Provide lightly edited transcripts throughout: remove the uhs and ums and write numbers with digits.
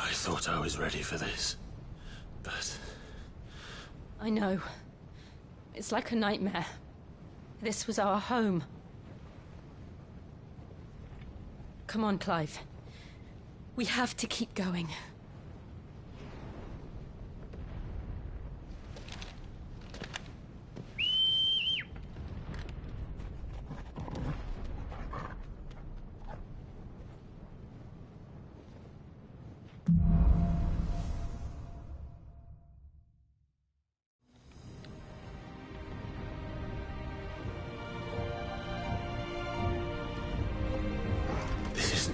I thought I was ready for this, but... I know. It's like a nightmare. This was our home. Come on, Clive. We have to keep going.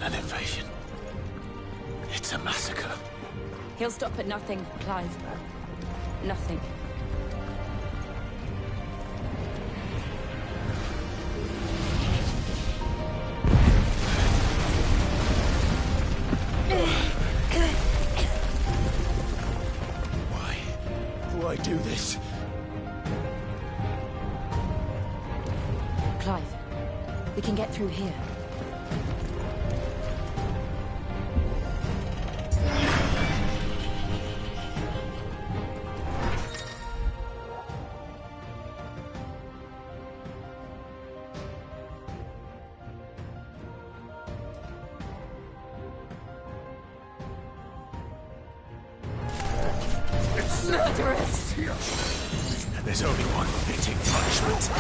An invasion. It's a massacre. He'll stop at nothing, Clive. Nothing. Why do this? Clive, we can get through here. Murderers! And there's only one fitting punishment.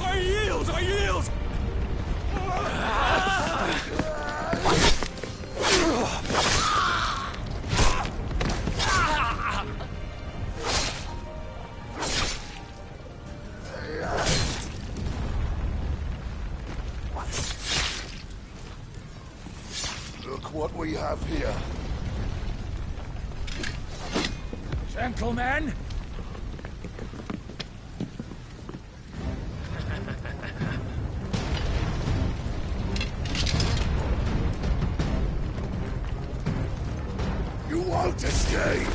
I yield! Look what we have here. Gentlemen! You won't escape!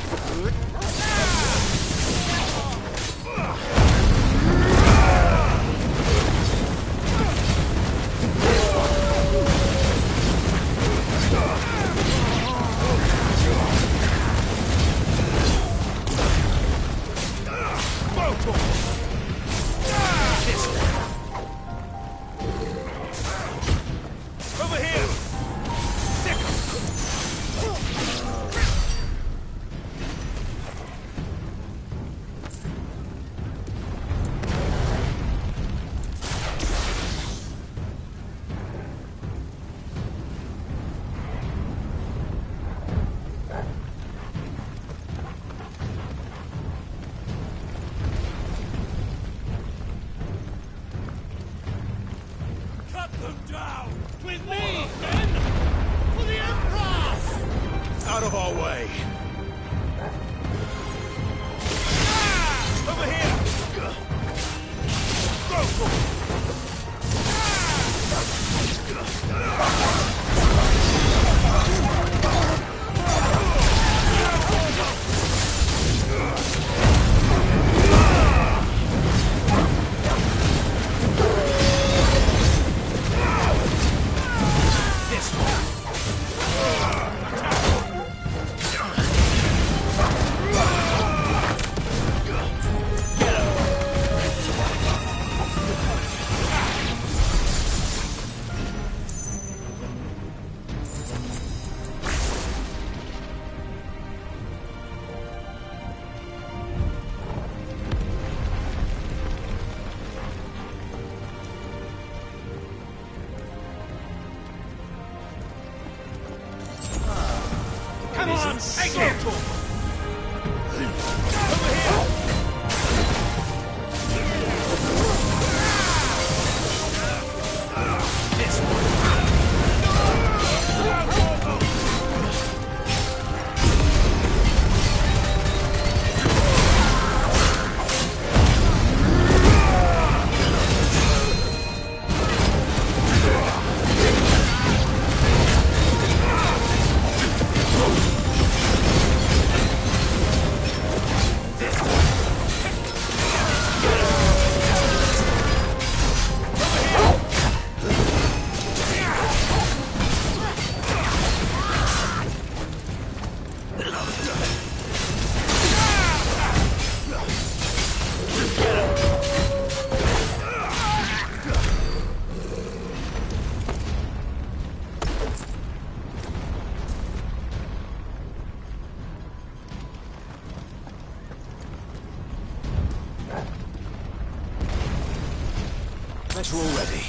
We're all ready.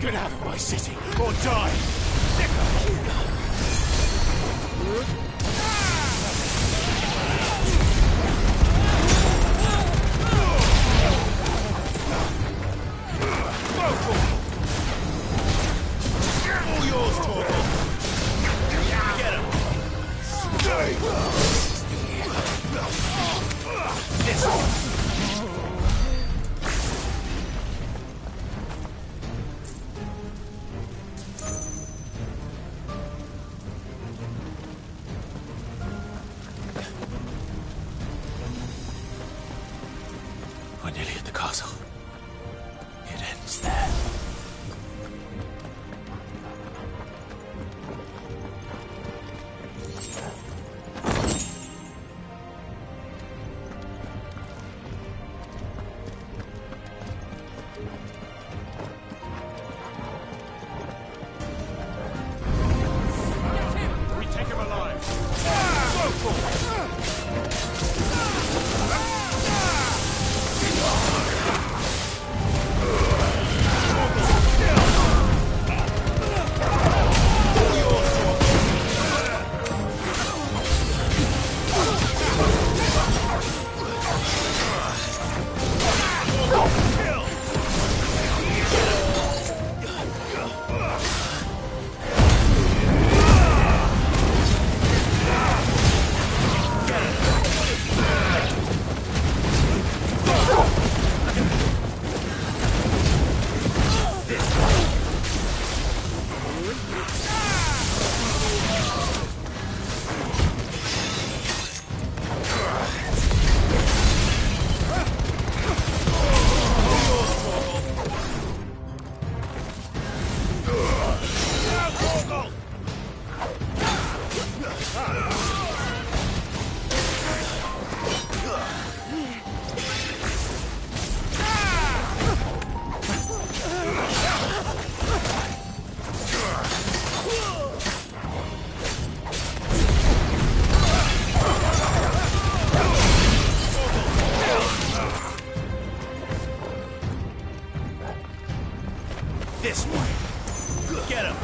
Get out of my city, or die! All yours, Torgal! Get him! This one! We're nearly at the castle. It ends there. We take him alive. Go for it! This way. Get him.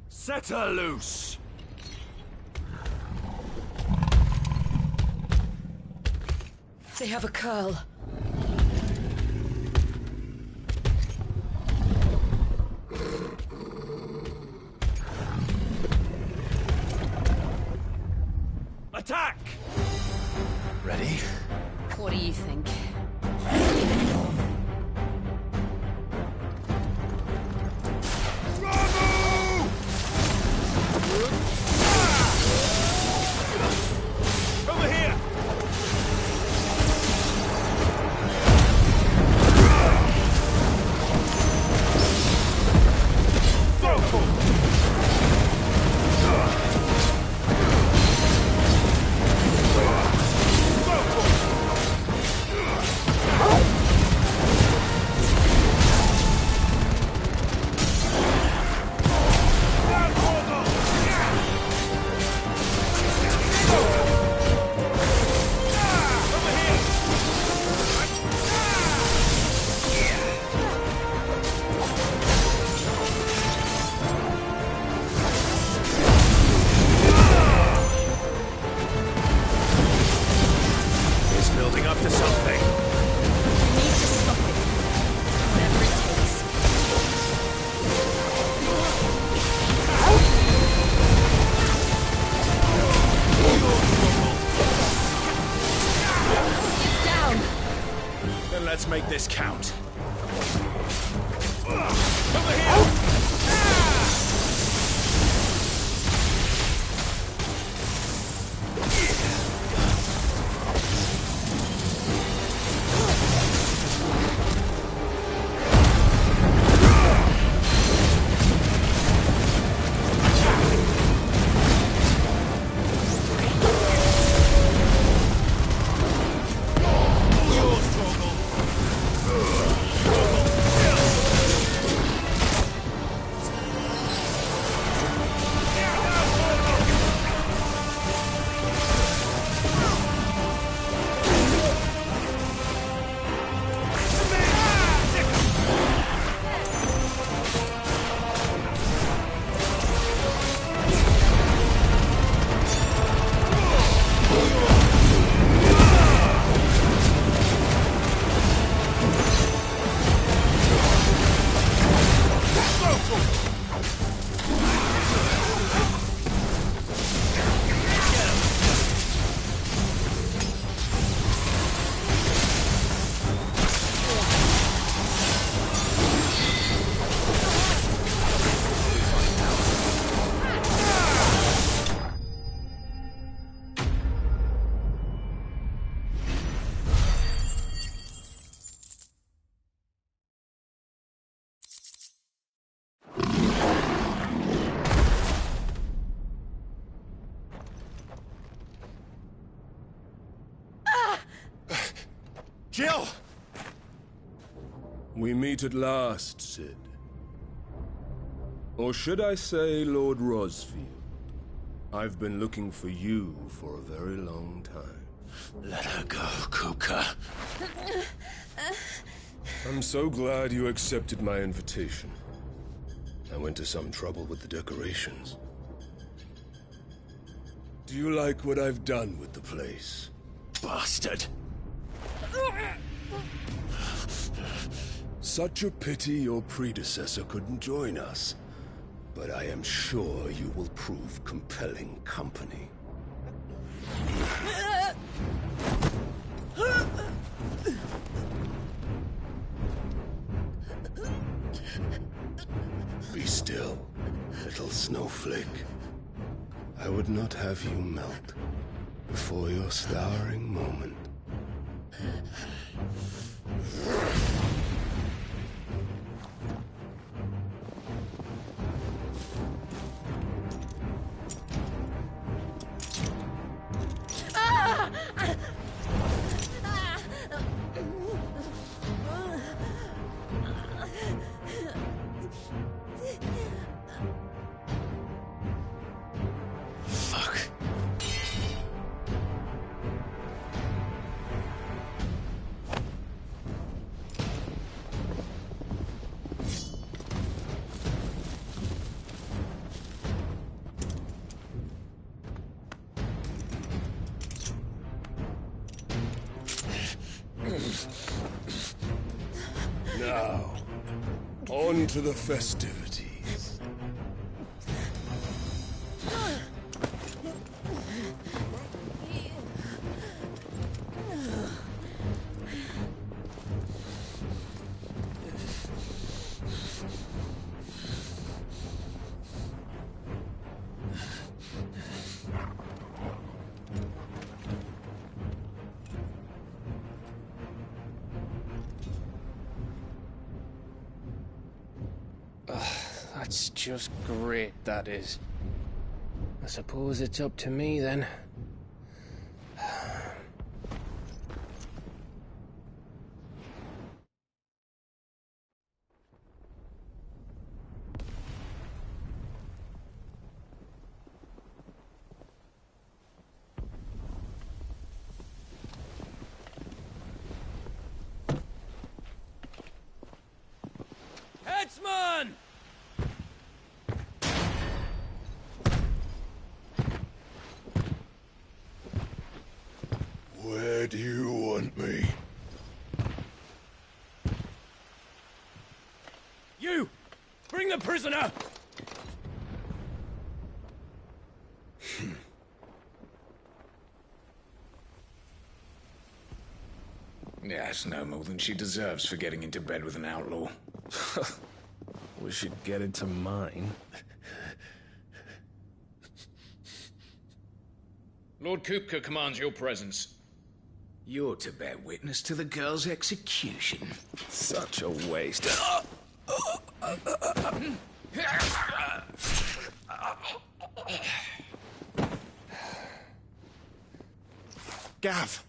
Set her loose. They have a curl. Attack! Ready? What do you think? Over here! Let's make this count. Over here! Jill! We meet at last, Sid. Or should I say, Lord Rosfield? I've been looking for you for a very long time. Let her go, Kuka. I'm so glad you accepted my invitation. I went to some trouble with the decorations. Do you like what I've done with the place? Bastard! Such a pity your predecessor couldn't join us. But I am sure you will prove compelling company. Be still, little snowflake. I would not have you melt before your starring moment. Now, on to the festivities. That's just great, that is. I suppose it's up to me, then. Headsman! Where do you want me? You! Bring the prisoner! Yes, no more than she deserves for getting into bed with an outlaw. We should get into mine. Lord Kupka commands your presence. You're to bear witness to the girl's execution. Such a waste. Gav!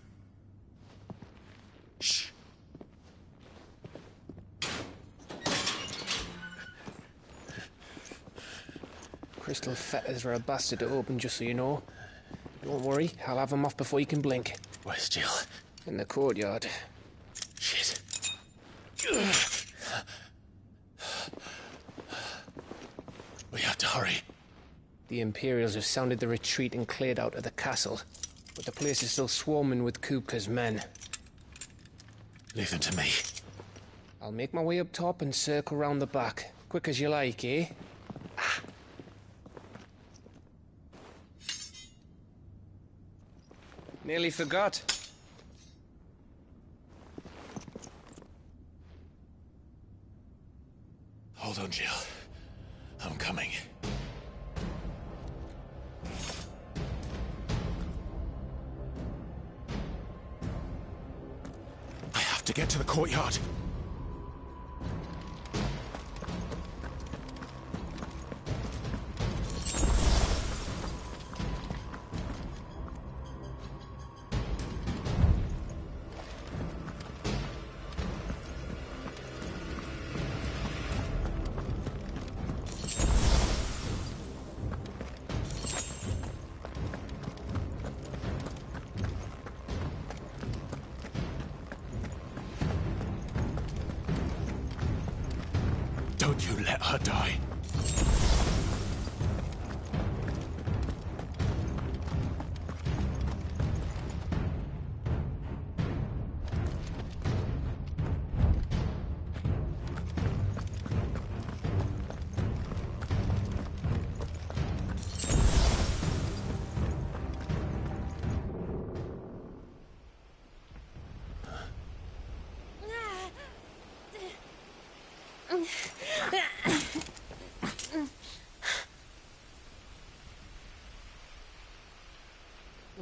Shh! Crystal fetters are a bastard to open, just so you know. Don't worry, I'll have them off before you can blink. Where's Jill? In the courtyard. Shit. We have to hurry. The Imperials have sounded the retreat and cleared out of the castle. But the place is still swarming with Kupka's men. Leave them to me. I'll make my way up top and circle round the back. Quick as you like, eh? Nearly forgot. Hold on, Jill. I'm coming. I have to get to the courtyard. Don't you let her die.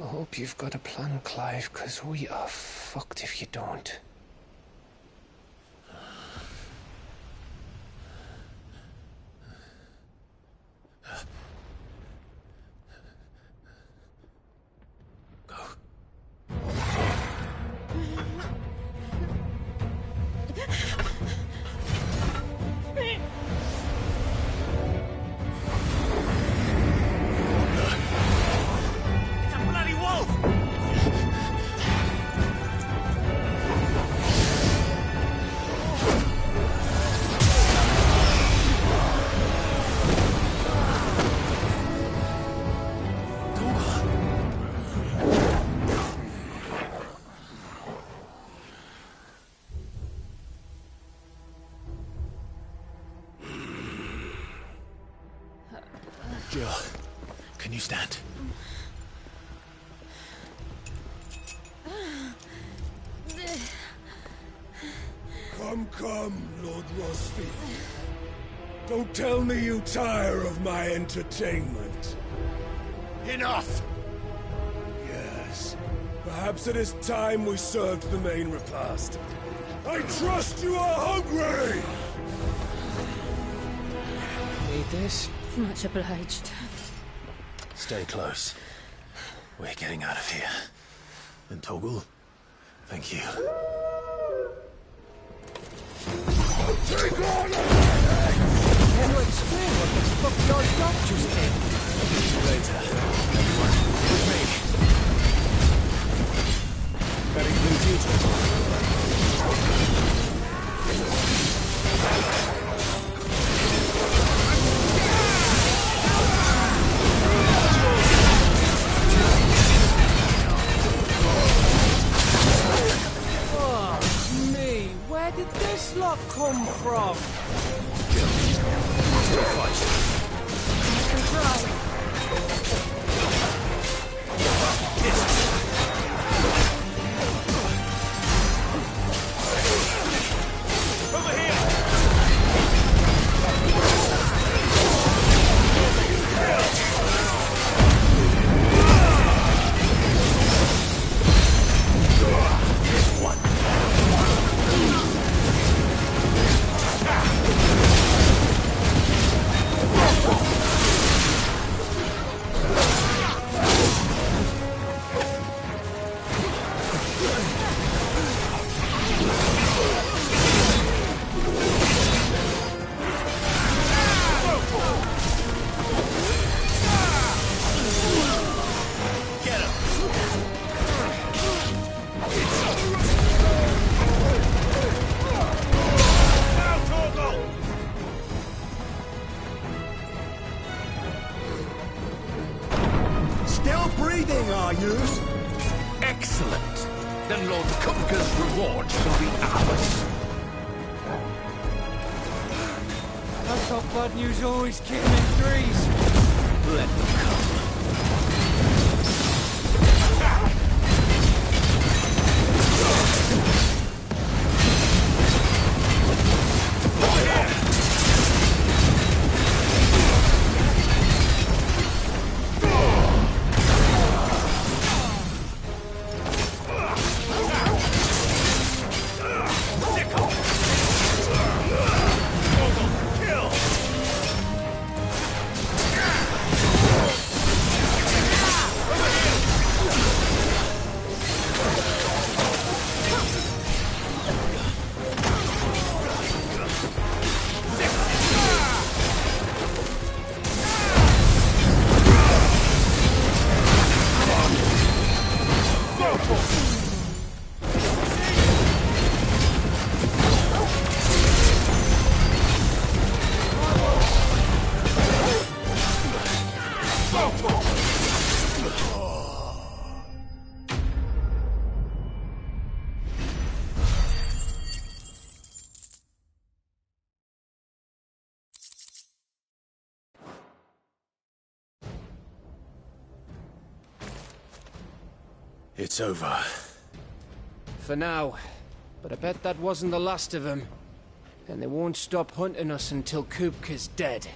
I hope you've got a plan, Clive, because we are fucked if you don't. Jill, can you stand? Come, Lord Rosfield. Don't tell me you tire of my entertainment. Enough! Yes. Perhaps it is time we served the main repast. I trust you are hungry! with this. Much obliged. Stay close. We're getting out of here. And Toggle, thank you. Take on! Can you explain what the fuck your doctors did? Later. Everyone, with me. Better include you two. Where did this lot come from? Over here! Still breathing, are yous? Excellent. Then Lord Kupka's reward shall be ours. I thought bad news always came in threes. Let them come. It's over. For now. But I bet that wasn't the last of them. And they won't stop hunting us until Kupka's dead.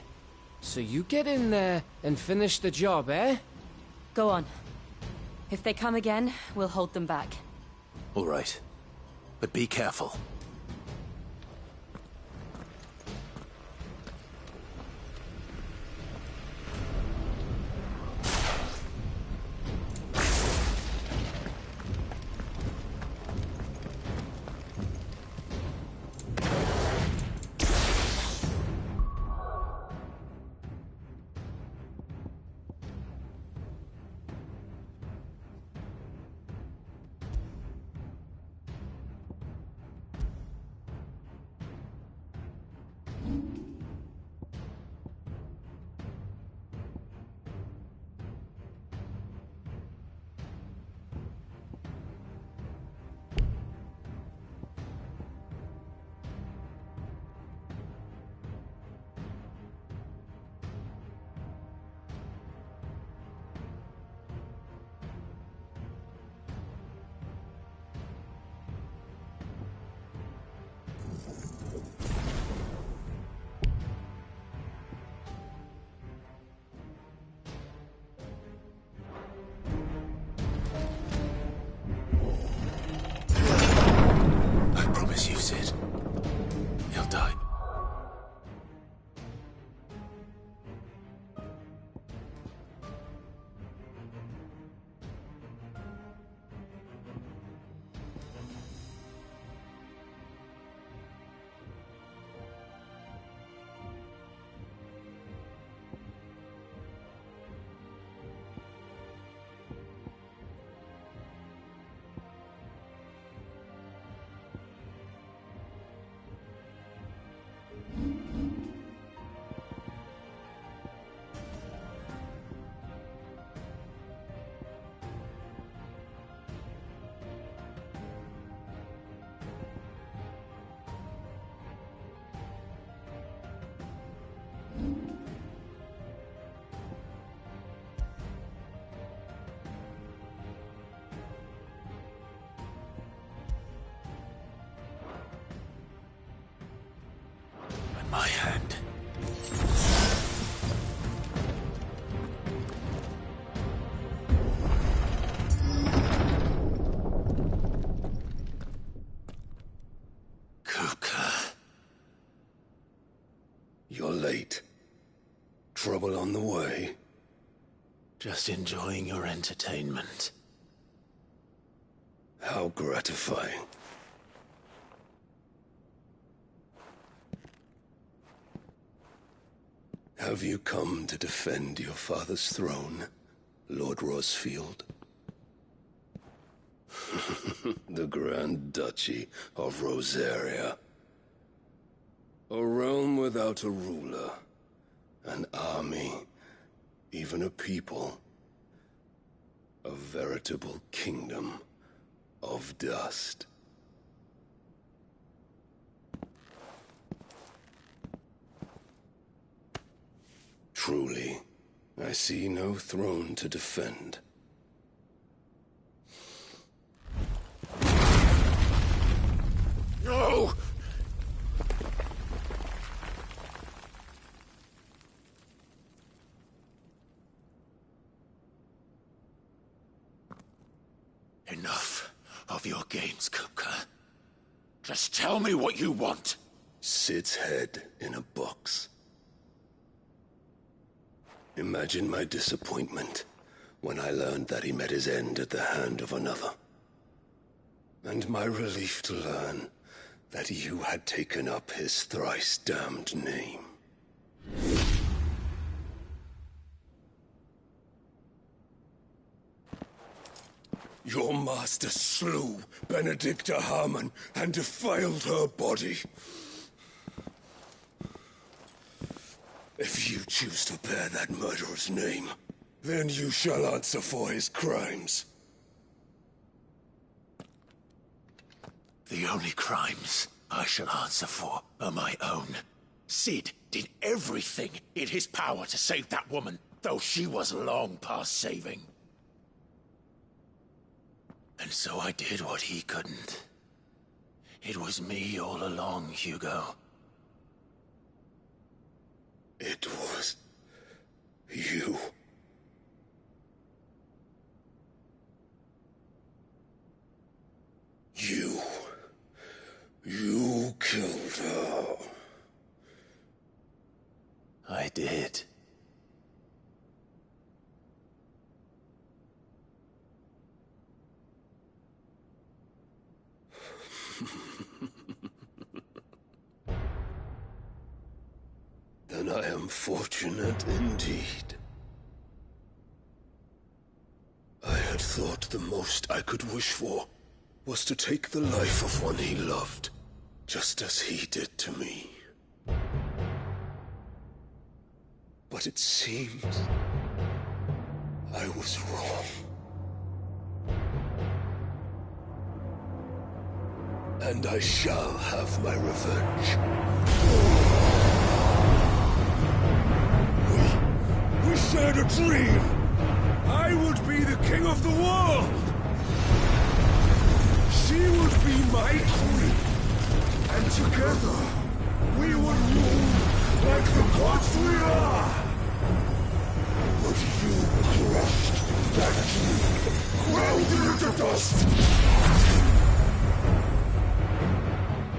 So you get in there and finish the job, eh? Go on. If they come again, we'll hold them back. All right. But be careful. my hand. You're late. Trouble on the way? Just enjoying your entertainment. How gratifying. Have you come to defend your father's throne, Lord Rosfield? The Grand Duchy of Rosaria. A realm without a ruler, an army, even a people. A veritable kingdom of dust. Truly, I see no throne to defend. No! Enough of your games, Kupka. Just tell me what you want. Sid's head in a box. Imagine my disappointment when I learned that he met his end at the hand of another. And my relief to learn that you had taken up his thrice-damned name. Your master slew Benedikta Harmon and defiled her body. If you choose to bear that murderer's name, then you shall answer for his crimes. The only crimes I shall answer for are my own. Sid did everything in his power to save that woman, though she was long past saving. And so I did what he couldn't. It was me all along, Hugo. It was you. You killed her. I did. Then I am fortunate indeed. I had thought the most I could wish for was to take the life of one he loved, just as he did to me. But it seems I was wrong. And I shall have my revenge. We shared a dream! I would be the king of the world! She would be my queen! And together, we would rule like the gods we are! But you crushed that dream, ground it into dust!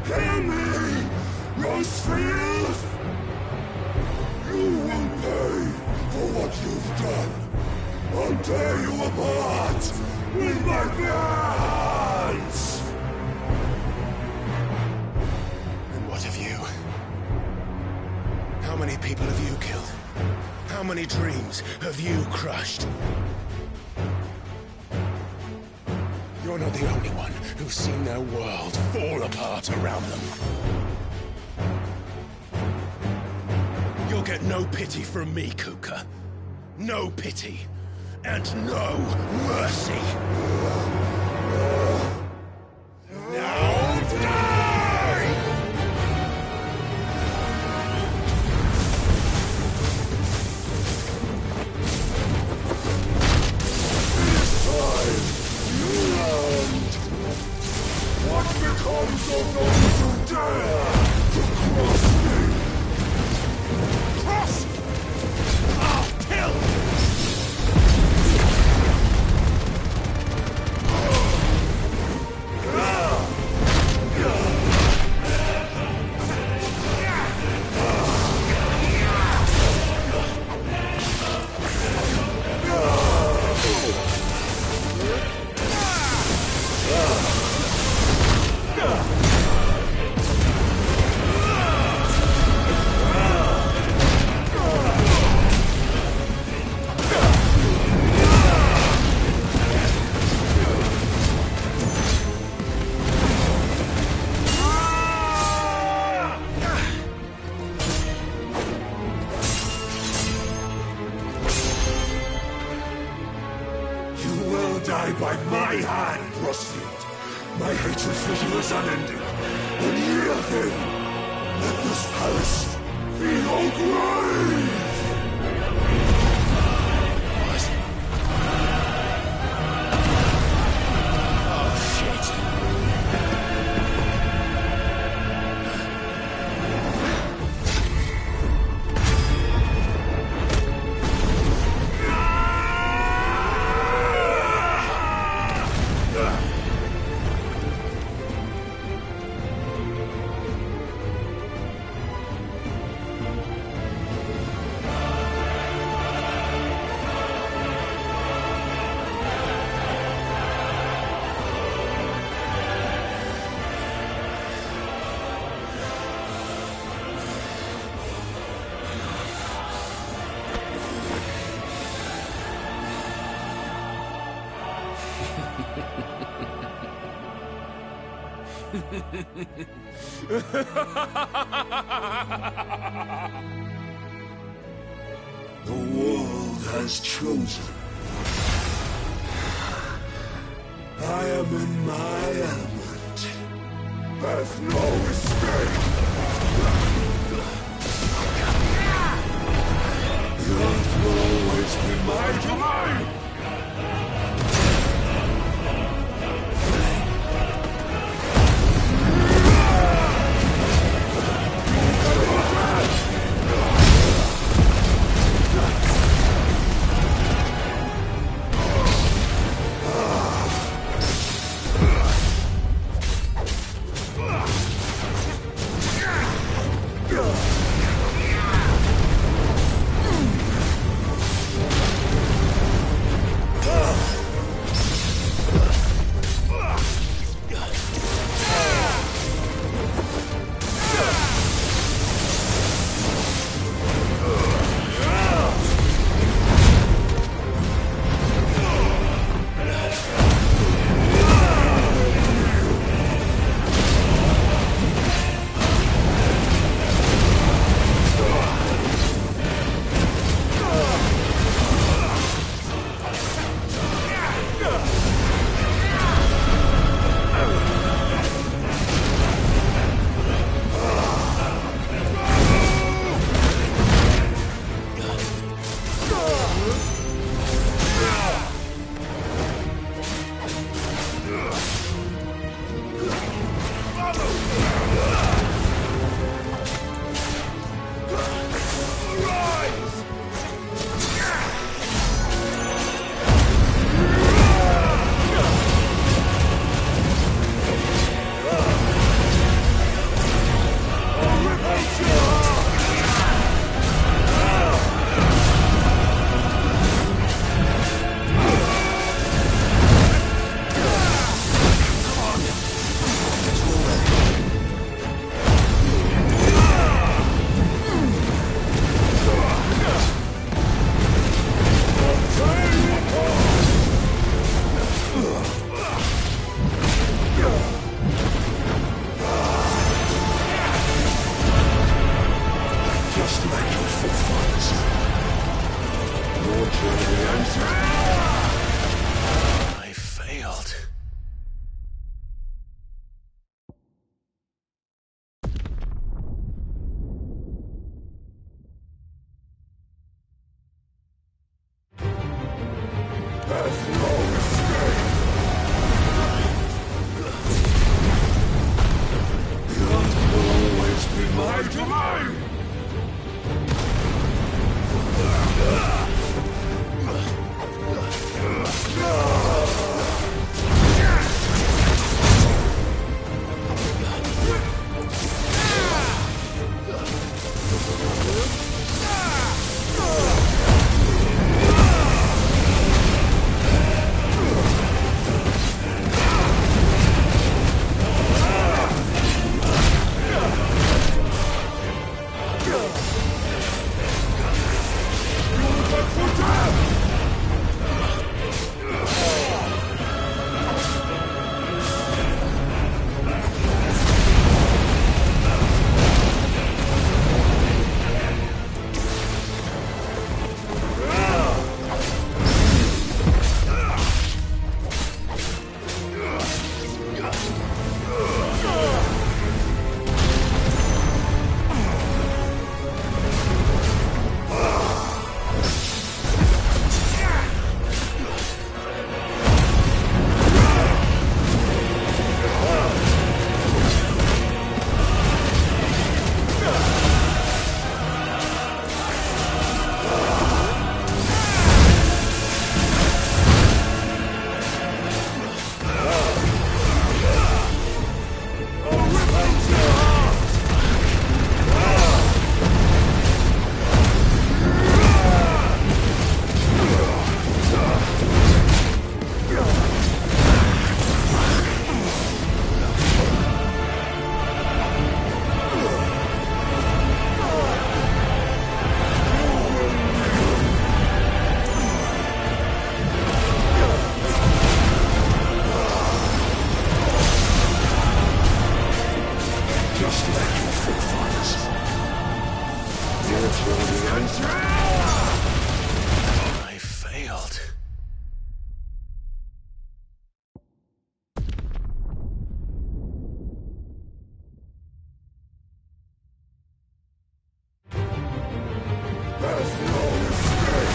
Hear me, Rosefield! You will pay for what you've done. I'll tear you apart with my bare hands! And what of you? How many people have you killed? How many dreams have you crushed? You're not the only one who's seen their world fall apart around them. You'll get no pity from me, Kuka. No pity. And no mercy. Now die! This time, you learned what becomes of those who dare to cross me proceed. My hatred for you is unending. And here then, let this palace be your grave! The world has chosen. I am in my element. There's no escape. The earth will always be my domain. Just like your forefathers. You're the answer! I failed. There's no escape!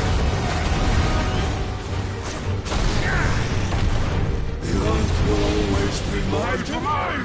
The earth will always be my domain!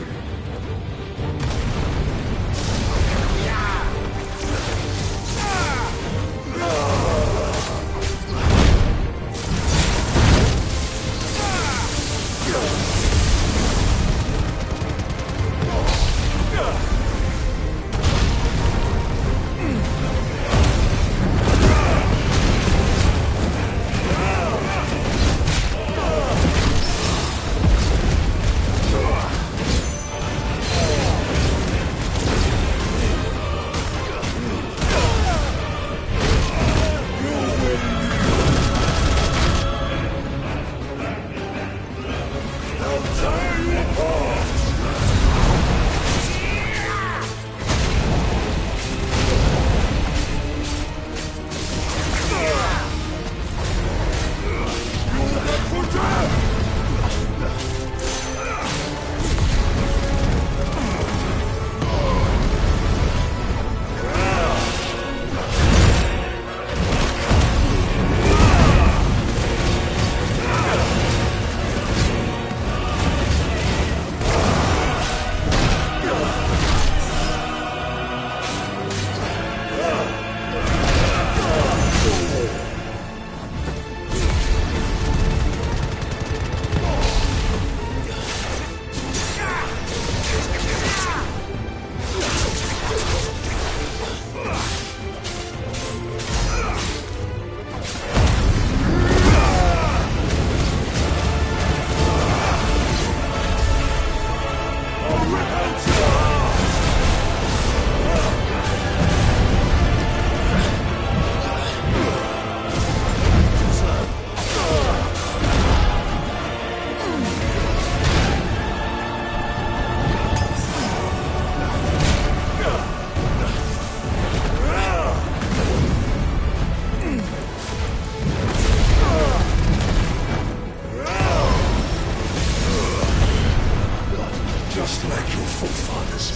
Just like your forefathers.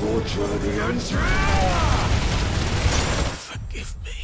Roger the answer! Forgive me.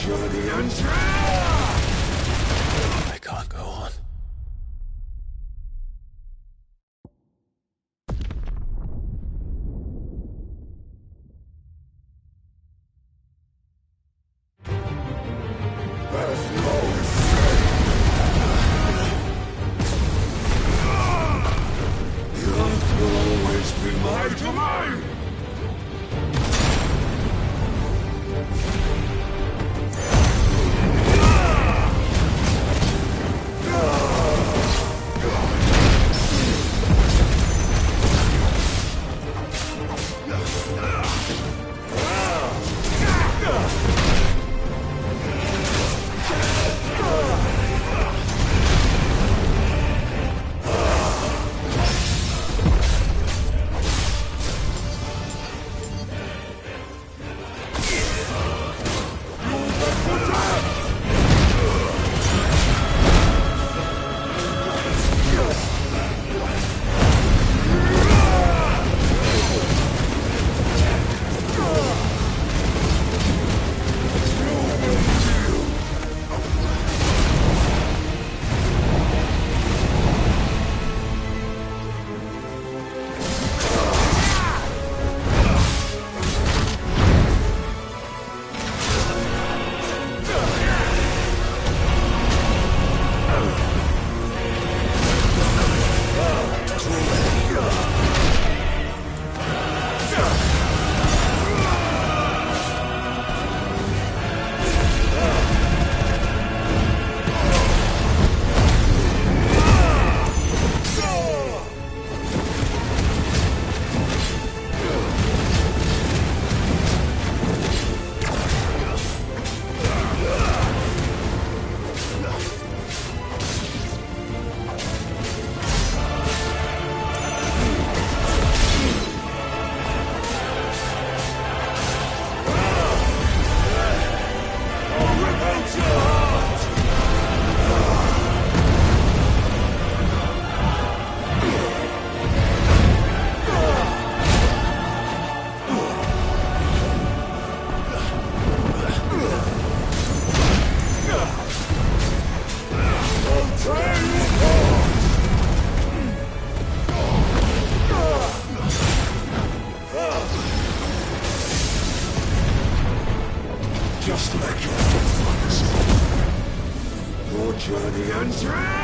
journey ends here! I can't go on. There's no escape! The earth will always be my domain! Just like your forefathers. Your journey ends here!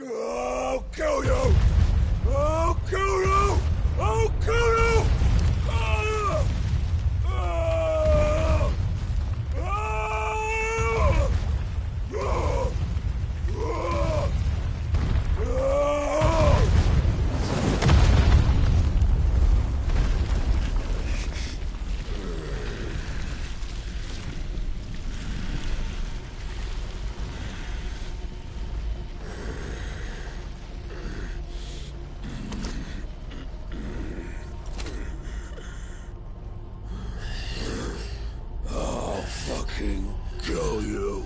I'll kill you! I'll kill you! I'll kill you! Ah! Ah! Ah! Ah! Ah! I'll fucking kill you.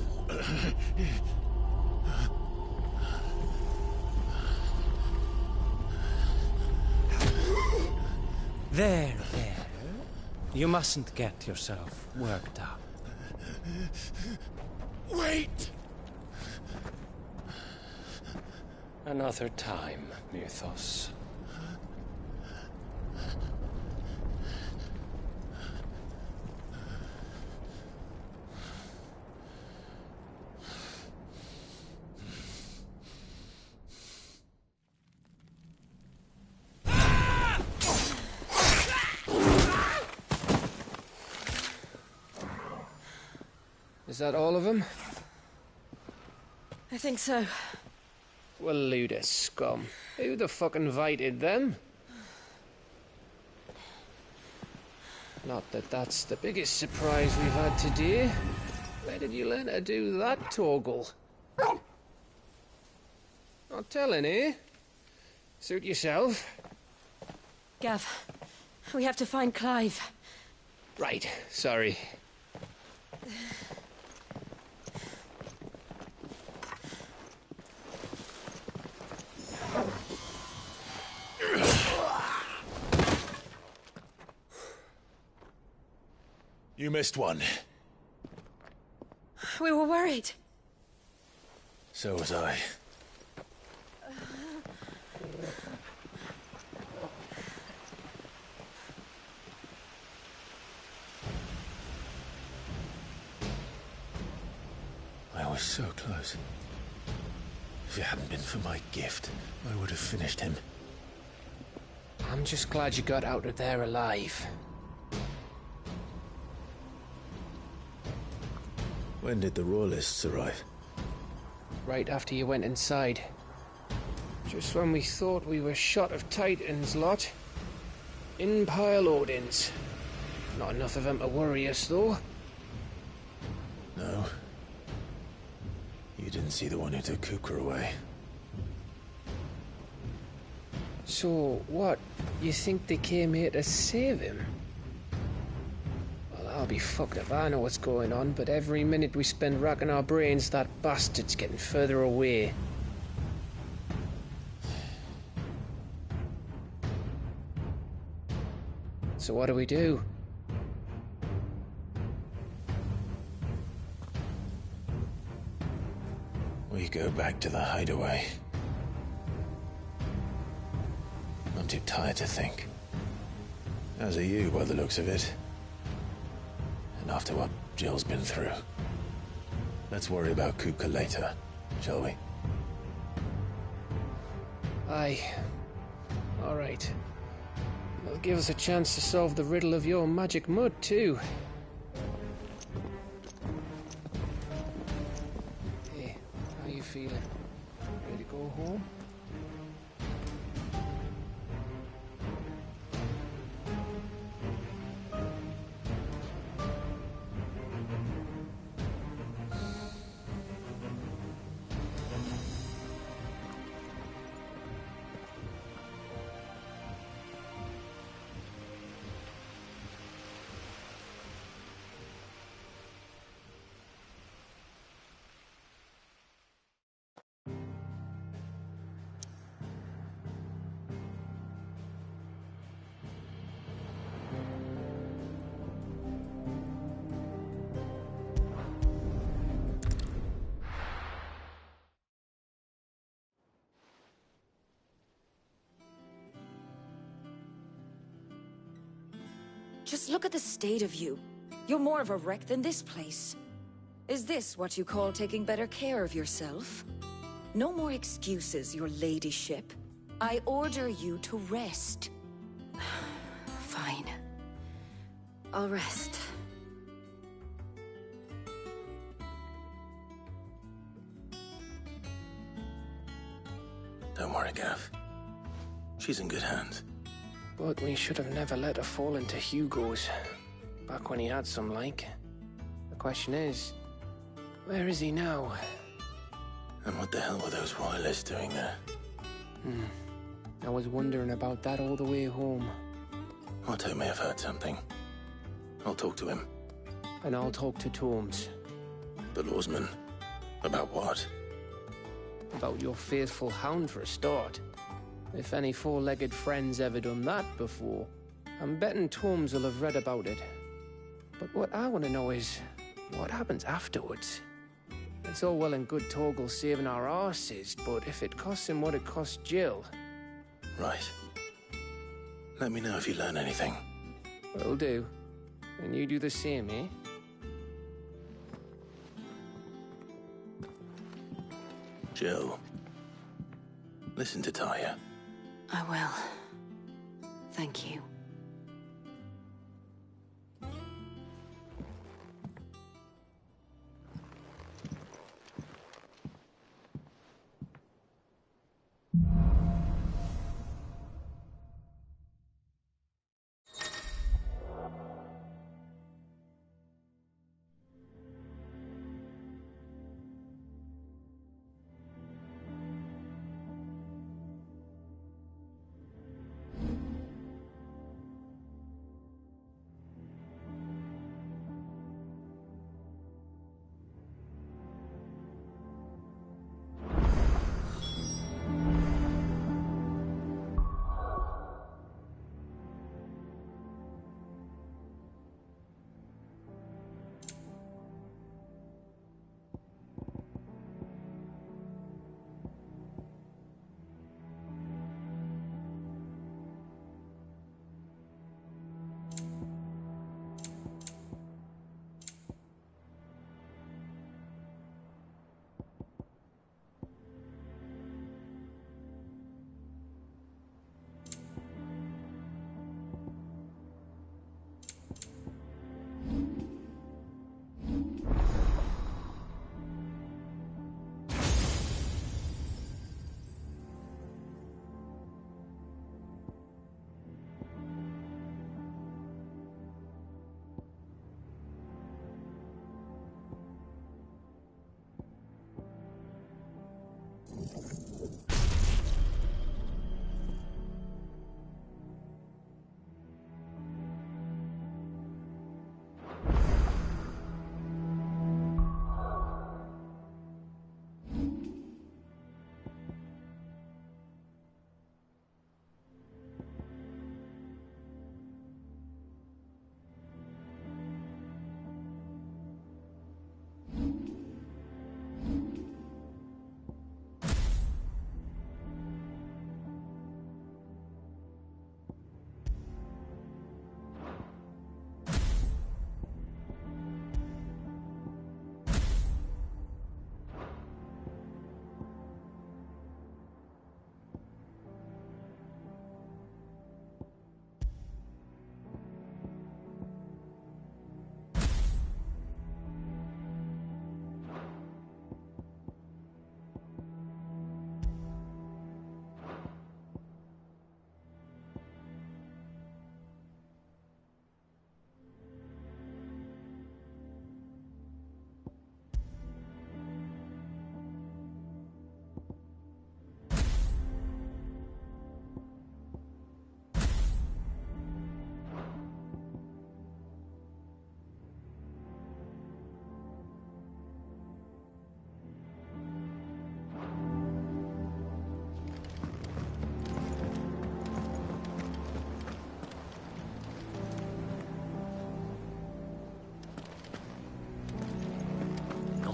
There. You mustn't get yourself worked up. Wait! Another time, Mythos. Is that all of them? I think so. Well, load of scum. Who the fuck invited them? Not that that's the biggest surprise we've had today. Where did you learn to do that, Torgal? Not telling, eh? Suit yourself. Gav, we have to find Clive. Right, sorry. You missed one. We were worried. So was I. I was so close. If it hadn't been for my gift, I would have finished him. I'm just glad you got out of there alive. When did the Royalists arrive? Right after you went inside. Just when we thought we were shot of Titans, lot. In pile Odins. Not enough of them to worry us, though. No. You didn't see the one who took Kupka away. So, what? You think they came here to save him? Well, I'll be fucked if I know what's going on, but every minute we spend racking our brains, that bastard's getting further away. So what do we do? We go back to the hideaway. I'm too tired to think. As are you, by the looks of it. And after what Jill's been through. Let's worry about Kupka later, shall we? Aye. All right. It'll give us a chance to solve the riddle of your magic mud, too. Hey, how you feeling? Ready to go home? Just look at the state of you. You're more of a wreck than this place. Is this what you call taking better care of yourself? No more excuses, your ladyship. I order you to rest. Fine. I'll rest. Don't worry, Gav. She's in good hands. But we should have never let her fall into Hugo's. Back when he had some, like. The question is, where is he now? And what the hell were those royalists doing there? I was wondering about that all the way home. Otto may have heard something. I'll talk to him. And I'll talk to Tomes. The lawsman? About what? About your faithful hound for a start. If any four-legged friend's ever done that before, I'm betting Tomes will have read about it. But what I want to know is, what happens afterwards? It's all well and good Torgal saving our arses, but if it costs him what it cost Jill... Right. Let me know if you learn anything. Will do. And you do the same, eh? Jill. Listen to Taya. I will. Thank you.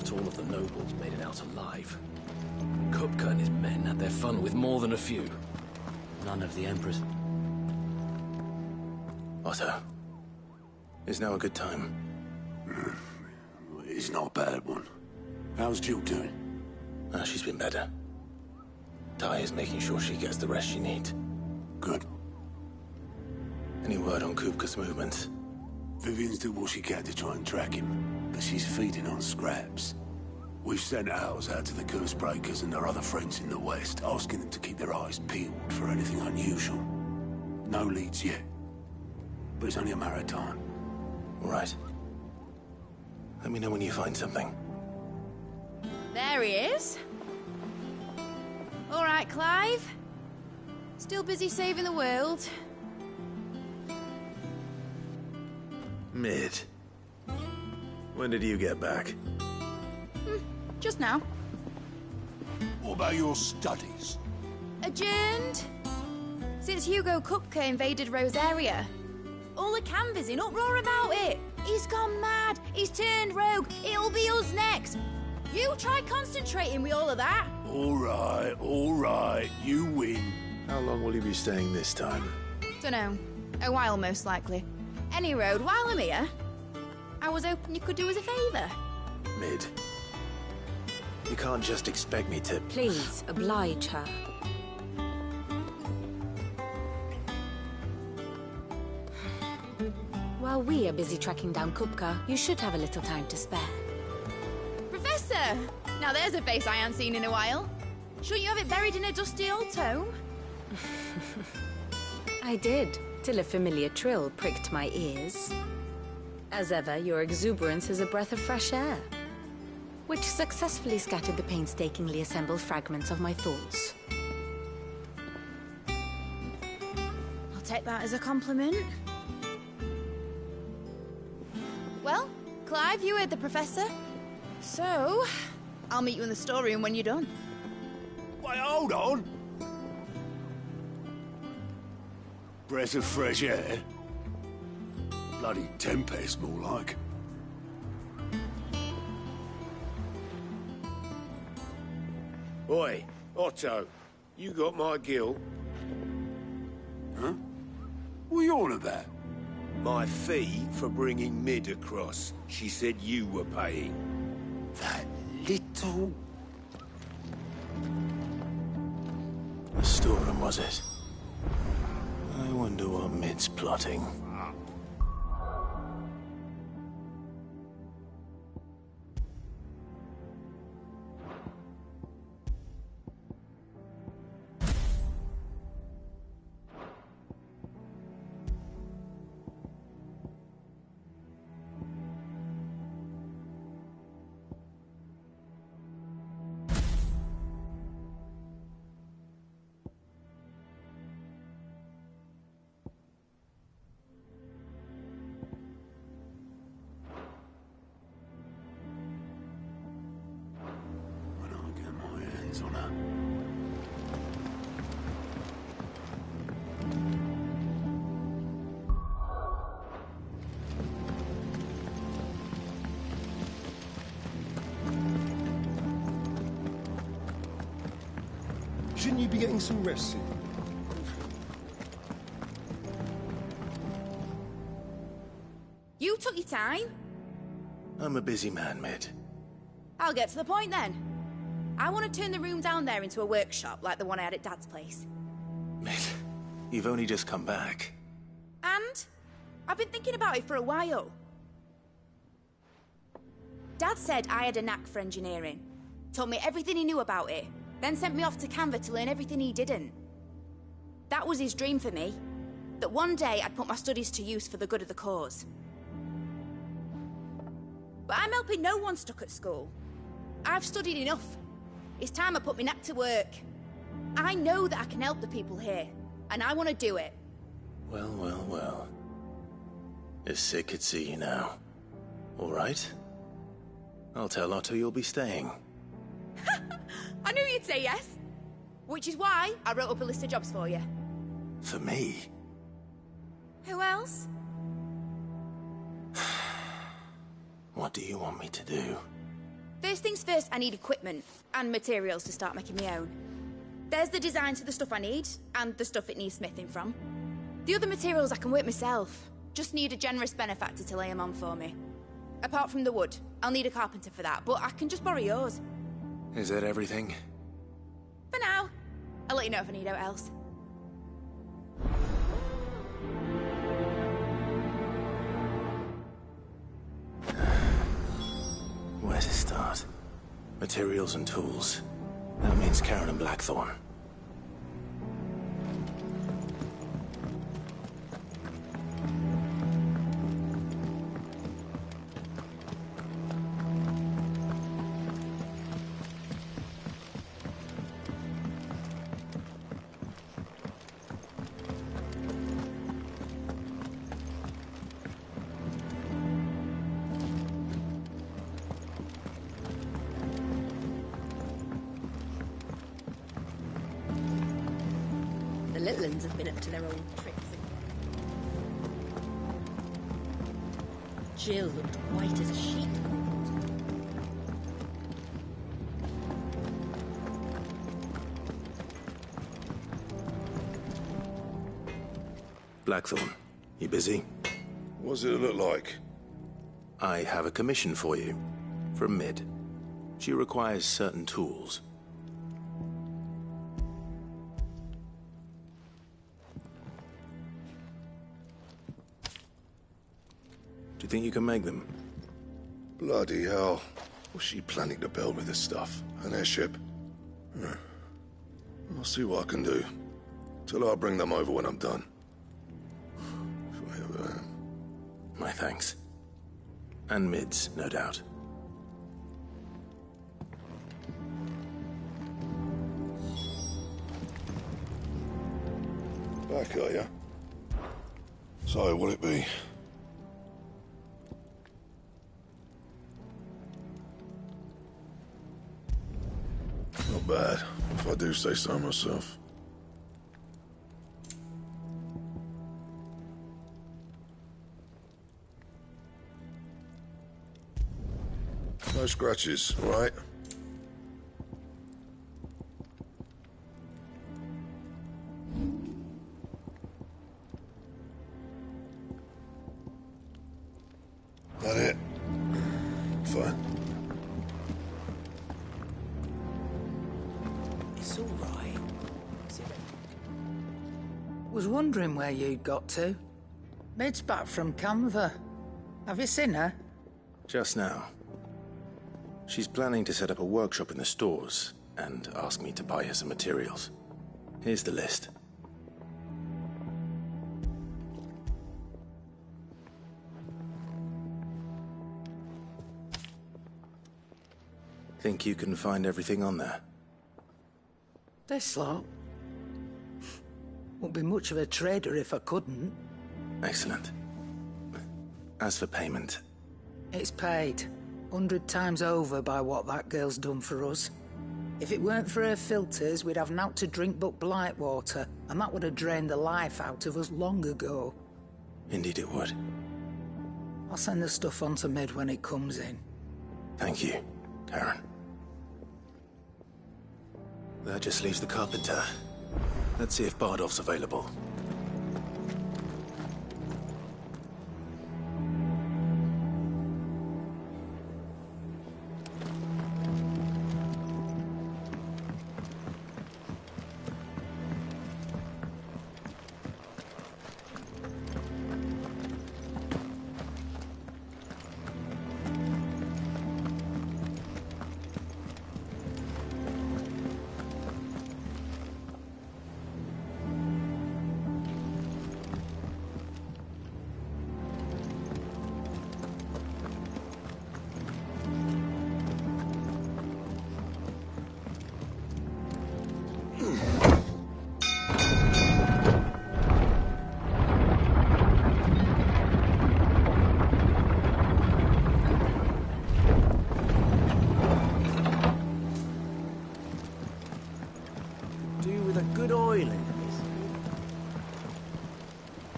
Not all of the nobles made it out alive. Kupka and his men had their fun with more than a few. None of the Emperors. Otto, Is now a good time? It's not a bad one. How's Jill doing? She's been better. Ty is making sure she gets the rest she needs. Good. Any word on Kupka's movements? Vivian's did what she can to try and track him, but she's feeding on scraps. We've sent ours out to the curse breakers and their other friends in the west, asking them to keep their eyes peeled for anything unusual. No leads yet, but it's only a matter of time. All right. Let me know when you find something. There he is. All right, Clive. Still busy saving the world. Mid. When did you get back? Just now. What about your studies? Adjourned. Since Hugo Kupka invaded Rosaria. All the canvas in uproar about it. He's gone mad. He's turned rogue. It'll be us next. You try concentrating with all of that. All right. You win. How long will you be staying this time? Dunno. A while, most likely. Any road, while I'm here, I was hoping you could do us a favour. Mid. You can't just expect me to... Please, oblige her. While we are busy tracking down Kupka, you should have a little time to spare. Professor! Now there's a face I haven't seen in a while. Shouldn't you have it buried in a dusty old tome? I did, till a familiar trill pricked my ears. As ever, your exuberance is a breath of fresh air, which successfully scattered the painstakingly assembled fragments of my thoughts. I'll take that as a compliment. Well, Clive, you heard the Professor. So, I'll meet you in the storeroom when you're done. Wait, hold on. Breath of fresh air? Bloody tempest, more like. Oi, Otto, you got my gill? Huh? What are you on about? My fee for bringing Mid across. She said you were paying. That little... The storeroom, was it? I wonder what Mid's plotting. On her. Shouldn't you be getting some rest soon? You took your time. I'm a busy man, Mid. I'll get to the point then. I want to turn the room down there into a workshop like the one I had at Dad's place. Mid, you've only just come back. And I've been thinking about it for a while. Dad said I had a knack for engineering. Told me everything he knew about it, then sent me off to Canva to learn everything he didn't. That was his dream for me. That one day I'd put my studies to use for the good of the cause. But I'm helping no one stuck at school. I've studied enough. It's time I put my knack to work. I know that I can help the people here, and I want to do it. Well. If Sid could see you now. All right? I'll tell Otto you'll be staying. I knew you'd say yes. Which is why I wrote up a list of jobs for you. For me? Who else? What do you want me to do? First things first, I need equipment and materials to start making my own. There's the designs for the stuff I need, and the stuff it needs smithing from. The other materials I can work myself. Just need a generous benefactor to lay him on for me. Apart from the wood, I'll need a carpenter for that, but I can just borrow yours. Is that everything? For now. I'll let you know if I need out else. Where to start? Materials and tools. That means Karen and Blackthorn. The little ones have been up to their old tricks again. Jill looked white as a sheet. Blackthorn, you busy? What's it look like? I have a commission for you. From Mid. She requires certain tools. Do you think you can make them? Bloody hell. What's she planning to build with this stuff? An airship? I'll see what I can do. Till I'll bring them over when I'm done. If I ever am. My thanks. And Mid's, no doubt. Back, are ya? So, will it be? Not bad, if I do say so myself. No scratches, right? That it? Fine. It's all right. Was wondering where you'd got to. Mid's back from Canva. Have you seen her? Just now. She's planning to set up a workshop in the stores and ask me to buy her some materials. Here's the list. Think you can find everything on there? This lot? Wouldn't be much of a trader if I couldn't. Excellent. As for payment... It's paid. 100 times over by what that girl's done for us. If it weren't for her filters, we'd have naught to drink but blight water, and that would have drained the life out of us long ago. Indeed it would. I'll send the stuff on to Mid when it comes in. Thank you, Karen. That just leaves the carpenter. Let's see if Bardolph's available.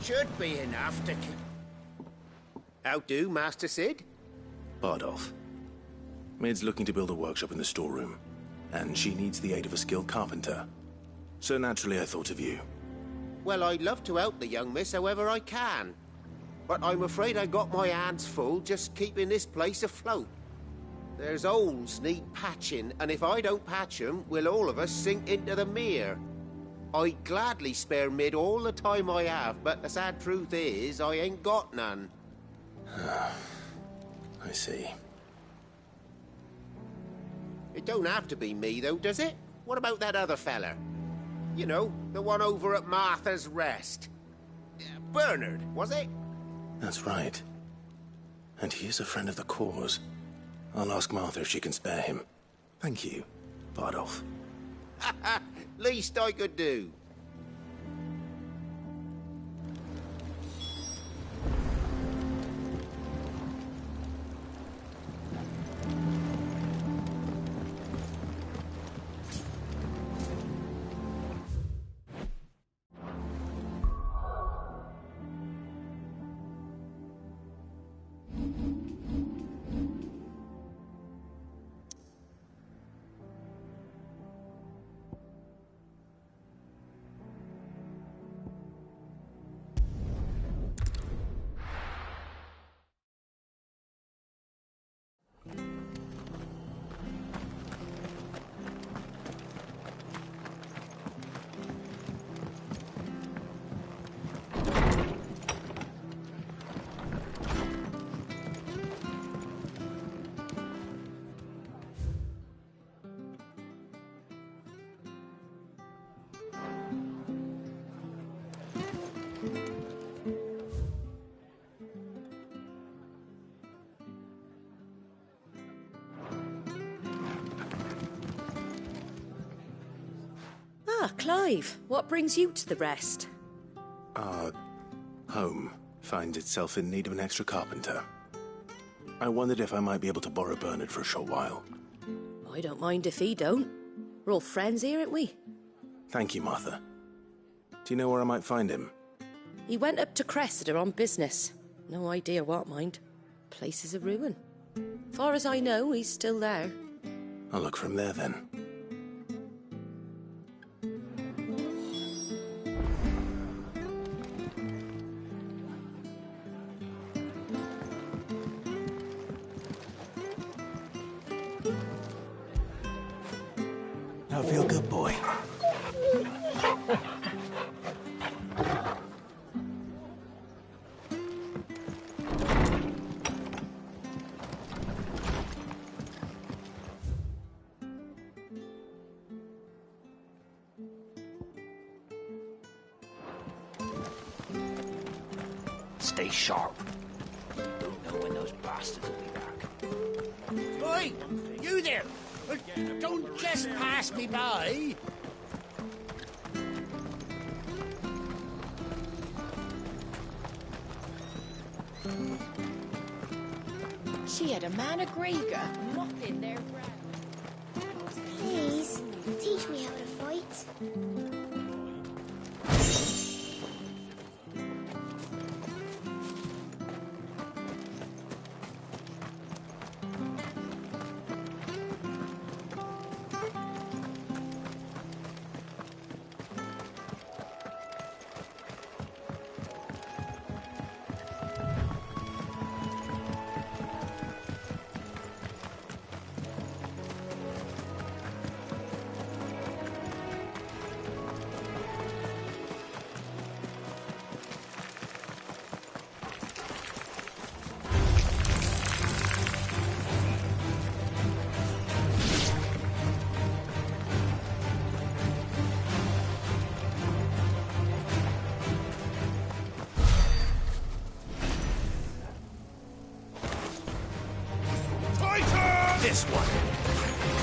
Should be enough to... How do, Master Sid? Bardolph. Mid's looking to build a workshop in the storeroom, and she needs the aid of a skilled carpenter. So naturally I thought of you. Well, I'd love to help the young miss however I can. but I'm afraid I got my hands full just keeping this place afloat. There's holes need patching, and if I don't patch them, we'll all of us sink into the mere. I'd gladly spare Mid all the time I have, but the sad truth is, I ain't got none. I see. It don't have to be me, though, does it? What about that other fella? You know, the one over at Martha's Rest. Bernard, was it? That's right. And he is a friend of the cause. I'll ask Martha if she can spare him. Thank you, Bardolph. Least I could do. Ah, Clive, what brings you to the rest? Our home finds itself in need of an extra carpenter. I wondered if I might be able to borrow Bernard for a short while. I don't mind if he don't. We're all friends here, aren't we? Thank you, Martha. Do you know where I might find him? He went up to Cressida on business. No idea what, mind. Place is a ruin. Far as I know, he's still there. I'll look from there, then. I feel good, boy. Stay sharp. Don't know when those bastards will be back. Oi! You there! Don't just pass me by! She had a man of Grega mopping their ground. Please, teach me how to fight. This one.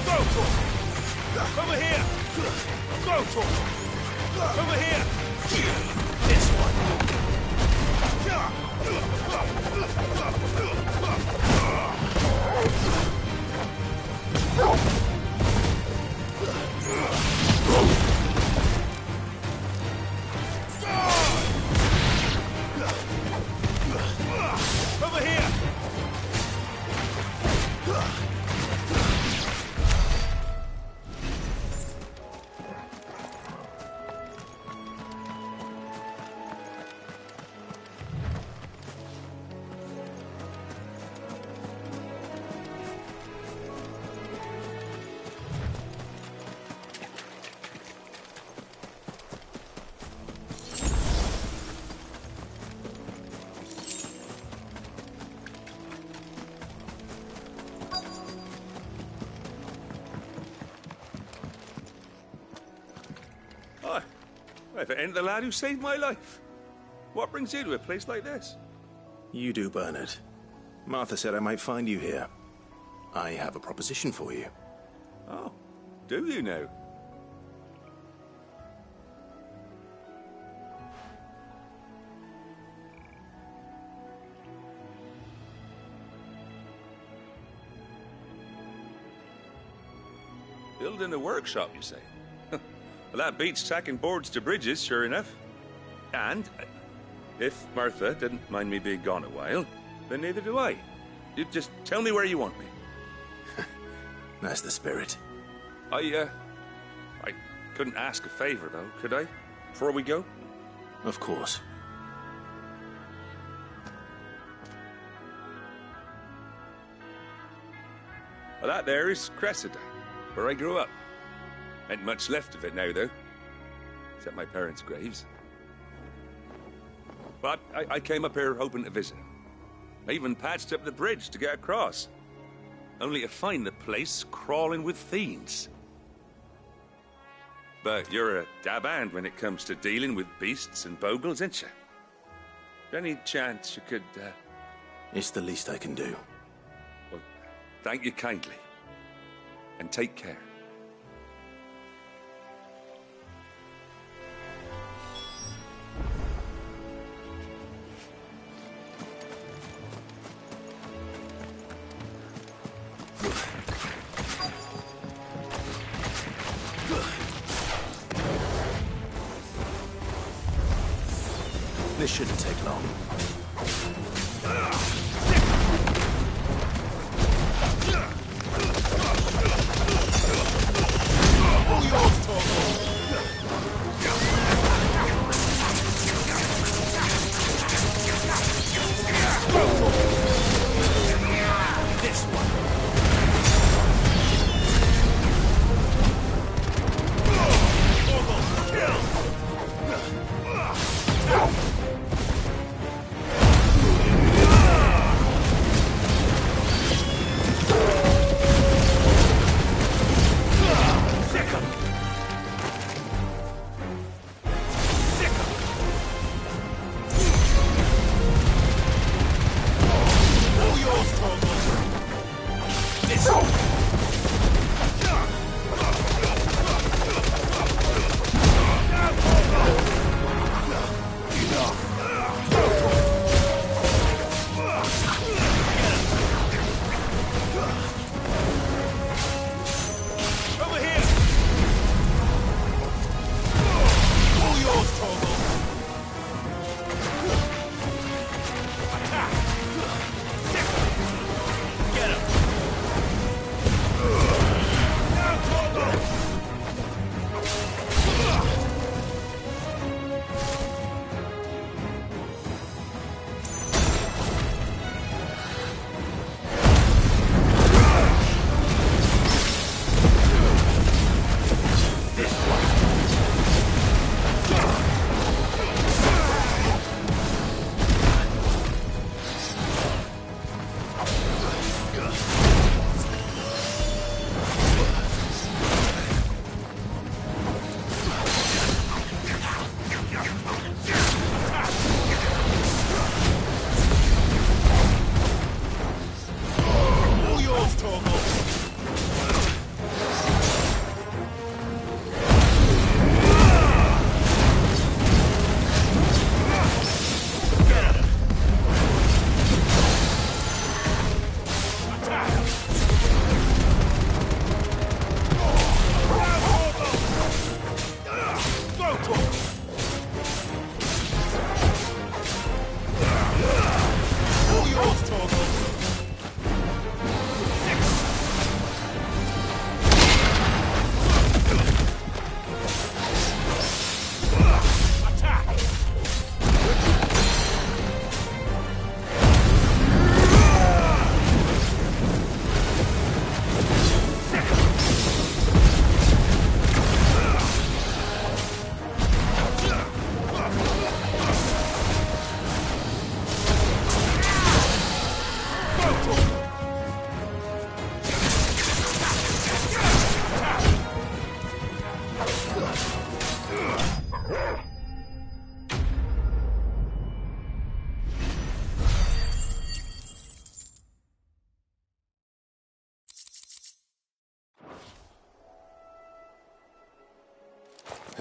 Go to him. Over here. Go to him. Over here. This one. Over here. Why? If it ain't the lad who saved my life. What brings you to a place like this? You do, Bernard. Martha said I might find you here. I have a proposition for you. Oh, do you now? Building a workshop, you say? Well, that beats tacking boards to bridges, sure enough. And if Martha didn't mind me being gone a while, then neither do I. You just tell me where you want me. That's the spirit. I couldn't ask a favor, though, could I? Before we go? Of course. Well, that there is Cressida, where I grew up. Ain't much left of it now, though. Except my parents' graves. But I came up here hoping to visit. I even patched up the bridge to get across. Only to find the place crawling with fiends. But you're a dab hand when it comes to dealing with beasts and bogles, ain't you? Any chance you could, It's the least I can do. Well, thank you kindly. And take care. This shouldn't take long. All yours, Torgo. This one.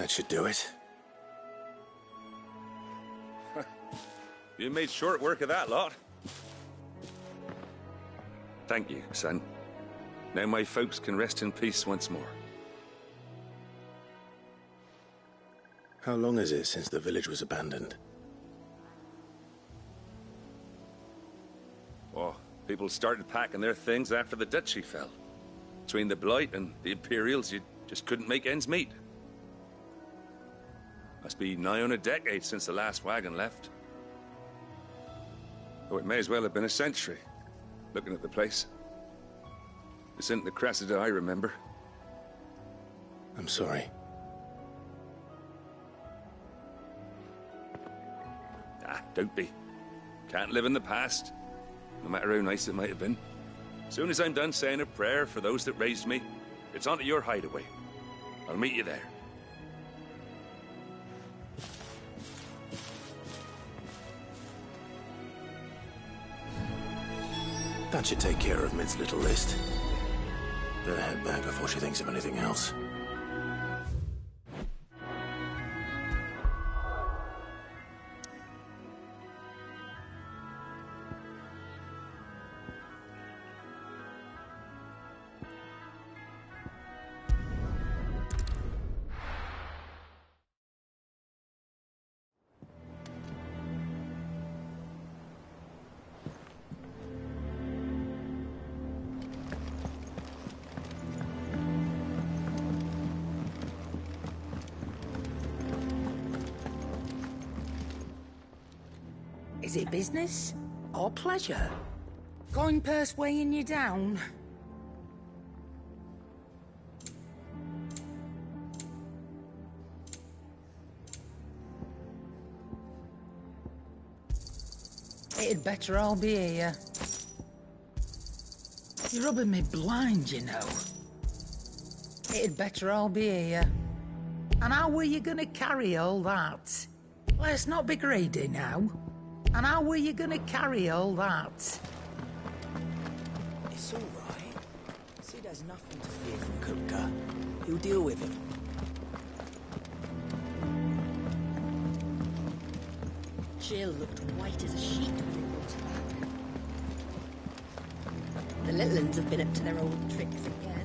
That should do it. You made short work of that lot. Thank you, son. Now my folks can rest in peace once more. How long is it since the village was abandoned? Oh, people started packing their things after the duchy fell. Between the Blight and the Imperials, you just couldn't make ends meet. Must be nigh on a decade since the last wagon left. Oh, it may as well have been a century, looking at the place. This isn't the Cressida I remember. I'm sorry. Ah, don't be. Can't live in the past, no matter how nice it might have been. As soon as I'm done saying a prayer for those that raised me, it's on to your hideaway. I'll meet you there. That should take care of Mid's little list. Better head back before she thinks of anything else. Is it business or pleasure? Coin purse weighing you down? It'd better all be here. You're rubbing me blind, you know. It'd better all be here. And how were you gonna carry all that? Let's not be greedy now. And how were you gonna carry all that? It's all right. Sid has nothing to fear from Kupka. He'll deal with him. Jill looked white as a sheet when we brought her back. The little ones have been up to their old tricks again.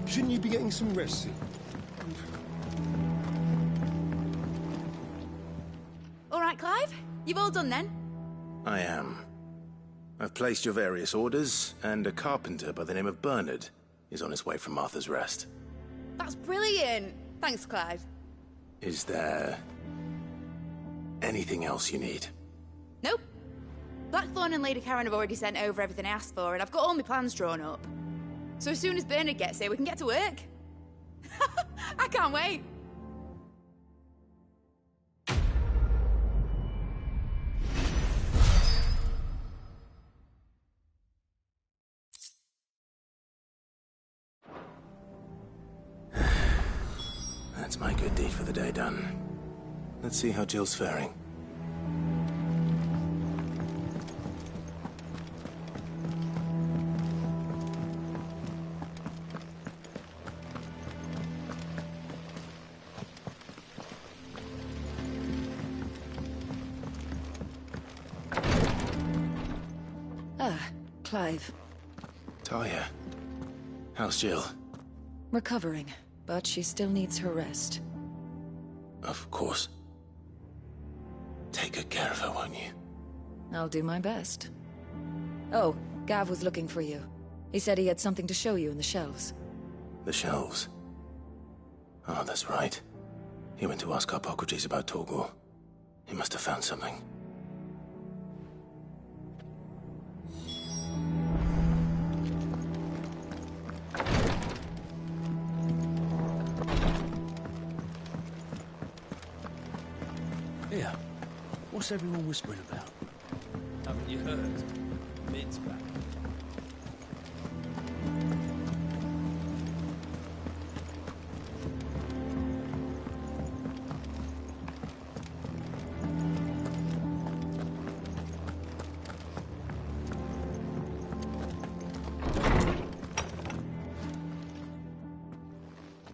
Shouldn't you be getting some rest soon? All right, Clive. You've all done then? I am. I've placed your various orders, and a carpenter by the name of Bernard is on his way from Martha's Rest. That's brilliant. Thanks, Clive. Is there anything else you need? Nope. Blackthorn and Lady Karen have already sent over everything I asked for, and I've got all my plans drawn up. So as soon as Bernard gets here, we can get to work. I can't wait. That's my good deed for the day done. Let's see how Jill's faring. Clive. Talia. How's Jill? Recovering, but she still needs her rest. Of course. Take good care of her, won't you? I'll do my best. Oh, Gav was looking for you. He said he had something to show you in the shelves. The shelves? Oh, that's right. He went to ask Hippocrates about Torgor. He must have found something. Here. What's everyone whispering about? Haven't you heard? Mid's back.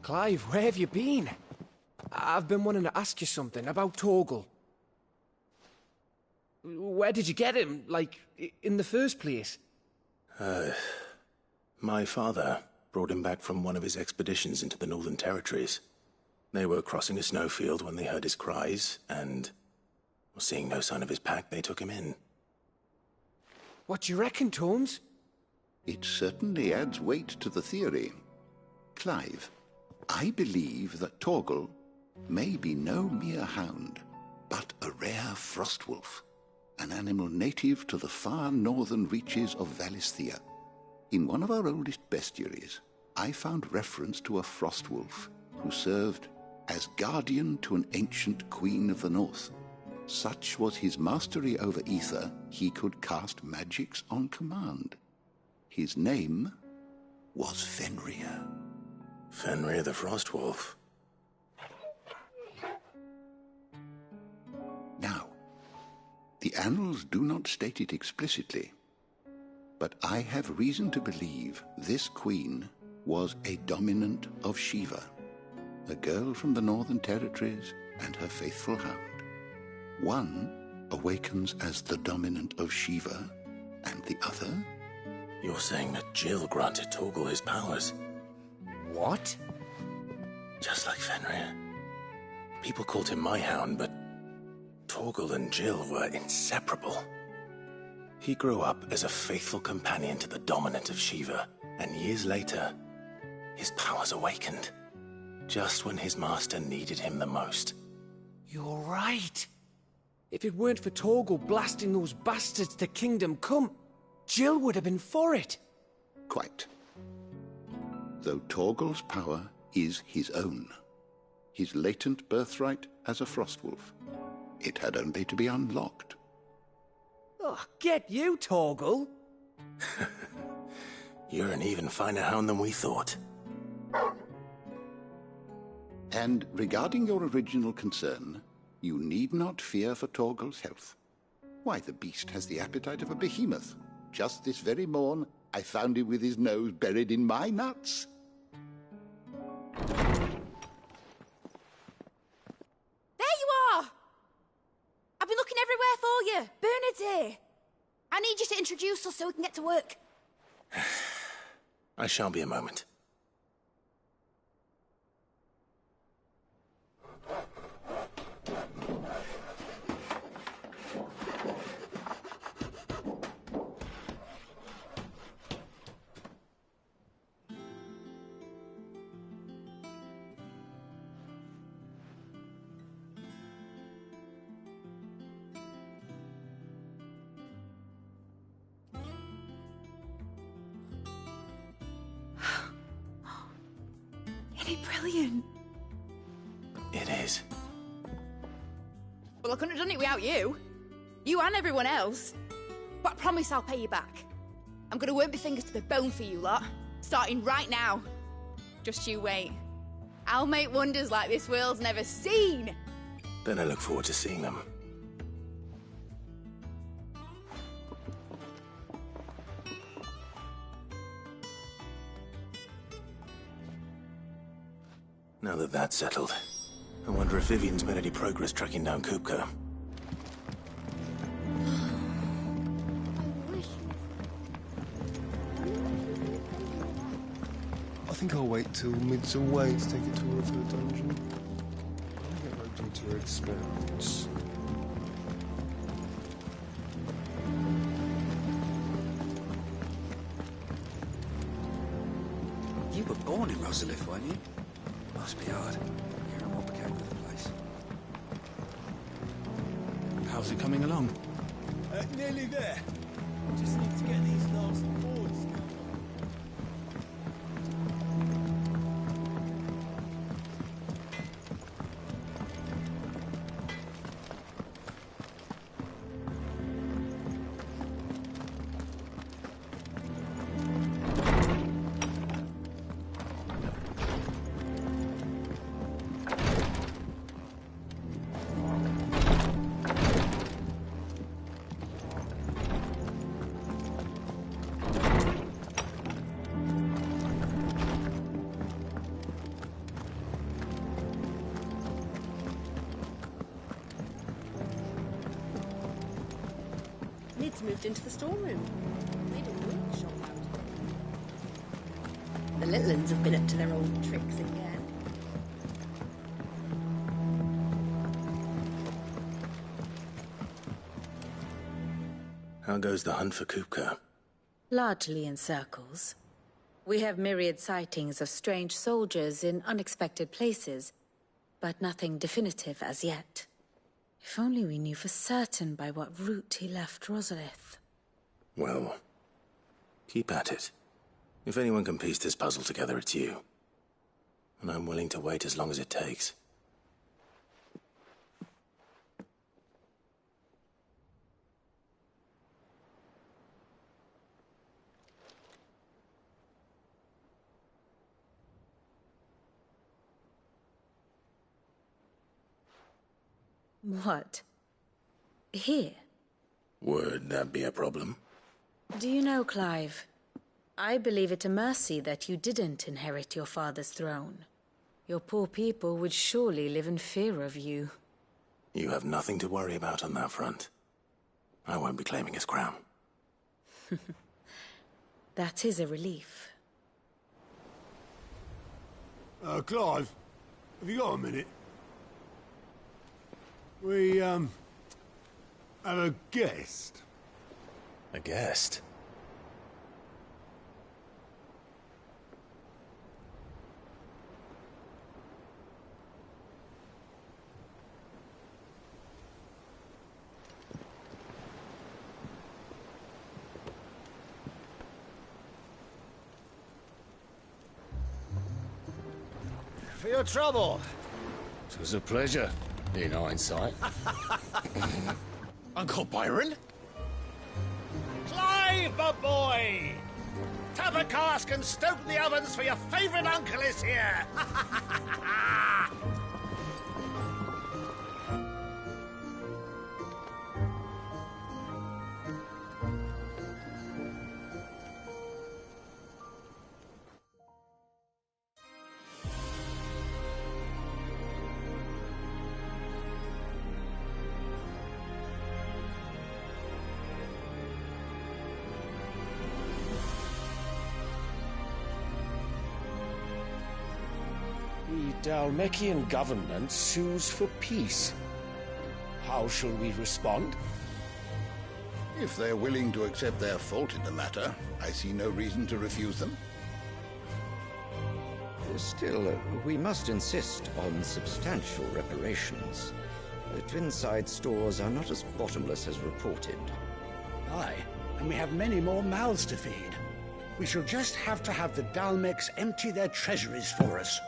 Clive, where have you been? I've been wanting to ask you something about Torgal. Where did you get him, like, in the first place? My father brought him back from one of his expeditions into the Northern Territories. They were crossing a snowfield when they heard his cries, and, seeing no sign of his pack, they took him in. What do you reckon, Tomes? It certainly adds weight to the theory. Clive, I believe that Torgal may be no mere hound, but a rare frostwolf, an animal native to the far northern reaches of Valisthea. In one of our oldest bestiaries, I found reference to a frostwolf who served as guardian to an ancient queen of the north. Such was his mastery over ether, he could cast magics on command. His name was Fenrir. Fenrir the Frostwolf. Now, the annals do not state it explicitly, but I have reason to believe this queen was a dominant of Shiva, a girl from the Northern Territories and her faithful hound. One awakens as the dominant of Shiva, and the other? You're saying that Jill granted Torgal his powers? What? Just like Fenrir. People called him my hound, but Torgal and Jill were inseparable. He grew up as a faithful companion to the dominant of Shiva, and years later, his powers awakened, just when his master needed him the most. You're right. If it weren't for Torgal blasting those bastards to Kingdom Come, Jill would have been for it. Quite. Though Torgal's power is his own, his latent birthright as a Frostwolf, it had only to be unlocked. Oh, get you, Torgal! You're an even finer hound than we thought. And regarding your original concern, you need not fear for Torgal's health. Why, the beast has the appetite of a behemoth. Just this very morn, I found him with his nose buried in my nuts. There you are! I've been looking everywhere for you. Bernard's here. I need you to introduce us so we can get to work. I shall be a moment. Brilliant. It is. Well, I couldn't have done it without you. You and everyone else. But I promise I'll pay you back. I'm gonna work my fingers to the bone for you lot, starting right now. Just you wait. I'll make wonders like this world's never seen. Then I look forward to seeing them. Now that that's settled, I wonder if Vivian's made any progress tracking down Kupka. I think I'll wait till mid's away to take a tour of her dungeon. I'll get roped into her experiments. You were born in Rosalith, weren't you? Must be hard, hearing what became of the place. How's it coming along? Nearly there. Just need to get these last boards. bandits moved into the storeroom. Made a workshop out of it. The little uns have been up to their old tricks again. How goes the hunt for Kupka? Largely in circles. We have myriad sightings of strange soldiers in unexpected places, but nothing definitive as yet. If only we knew for certain by what route he left Rosaria. Well, keep at it. If anyone can piece this puzzle together, it's you. And I'm willing to wait as long as it takes. What? Here? Would that be a problem? Do you know, Clive? I believe it a mercy that you didn't inherit your father's throne. Your poor people would surely live in fear of you. You have nothing to worry about on that front. I won't be claiming his crown. That is a relief. Clive, have you got a minute? We, have a guest. A guest? For your trouble. It was a pleasure, in hindsight. Uncle Byron? Clive, my boy! Tap a cask and stoke the ovens for your favourite uncle is here! The Dhalmekian government sues for peace. How shall we respond? If they're willing to accept their fault in the matter, I see no reason to refuse them. Still, we must insist on substantial reparations. The Twinside stores are not as bottomless as reported. Aye, and we have many more mouths to feed. We shall just have to have the Dhalmecs empty their treasuries for us.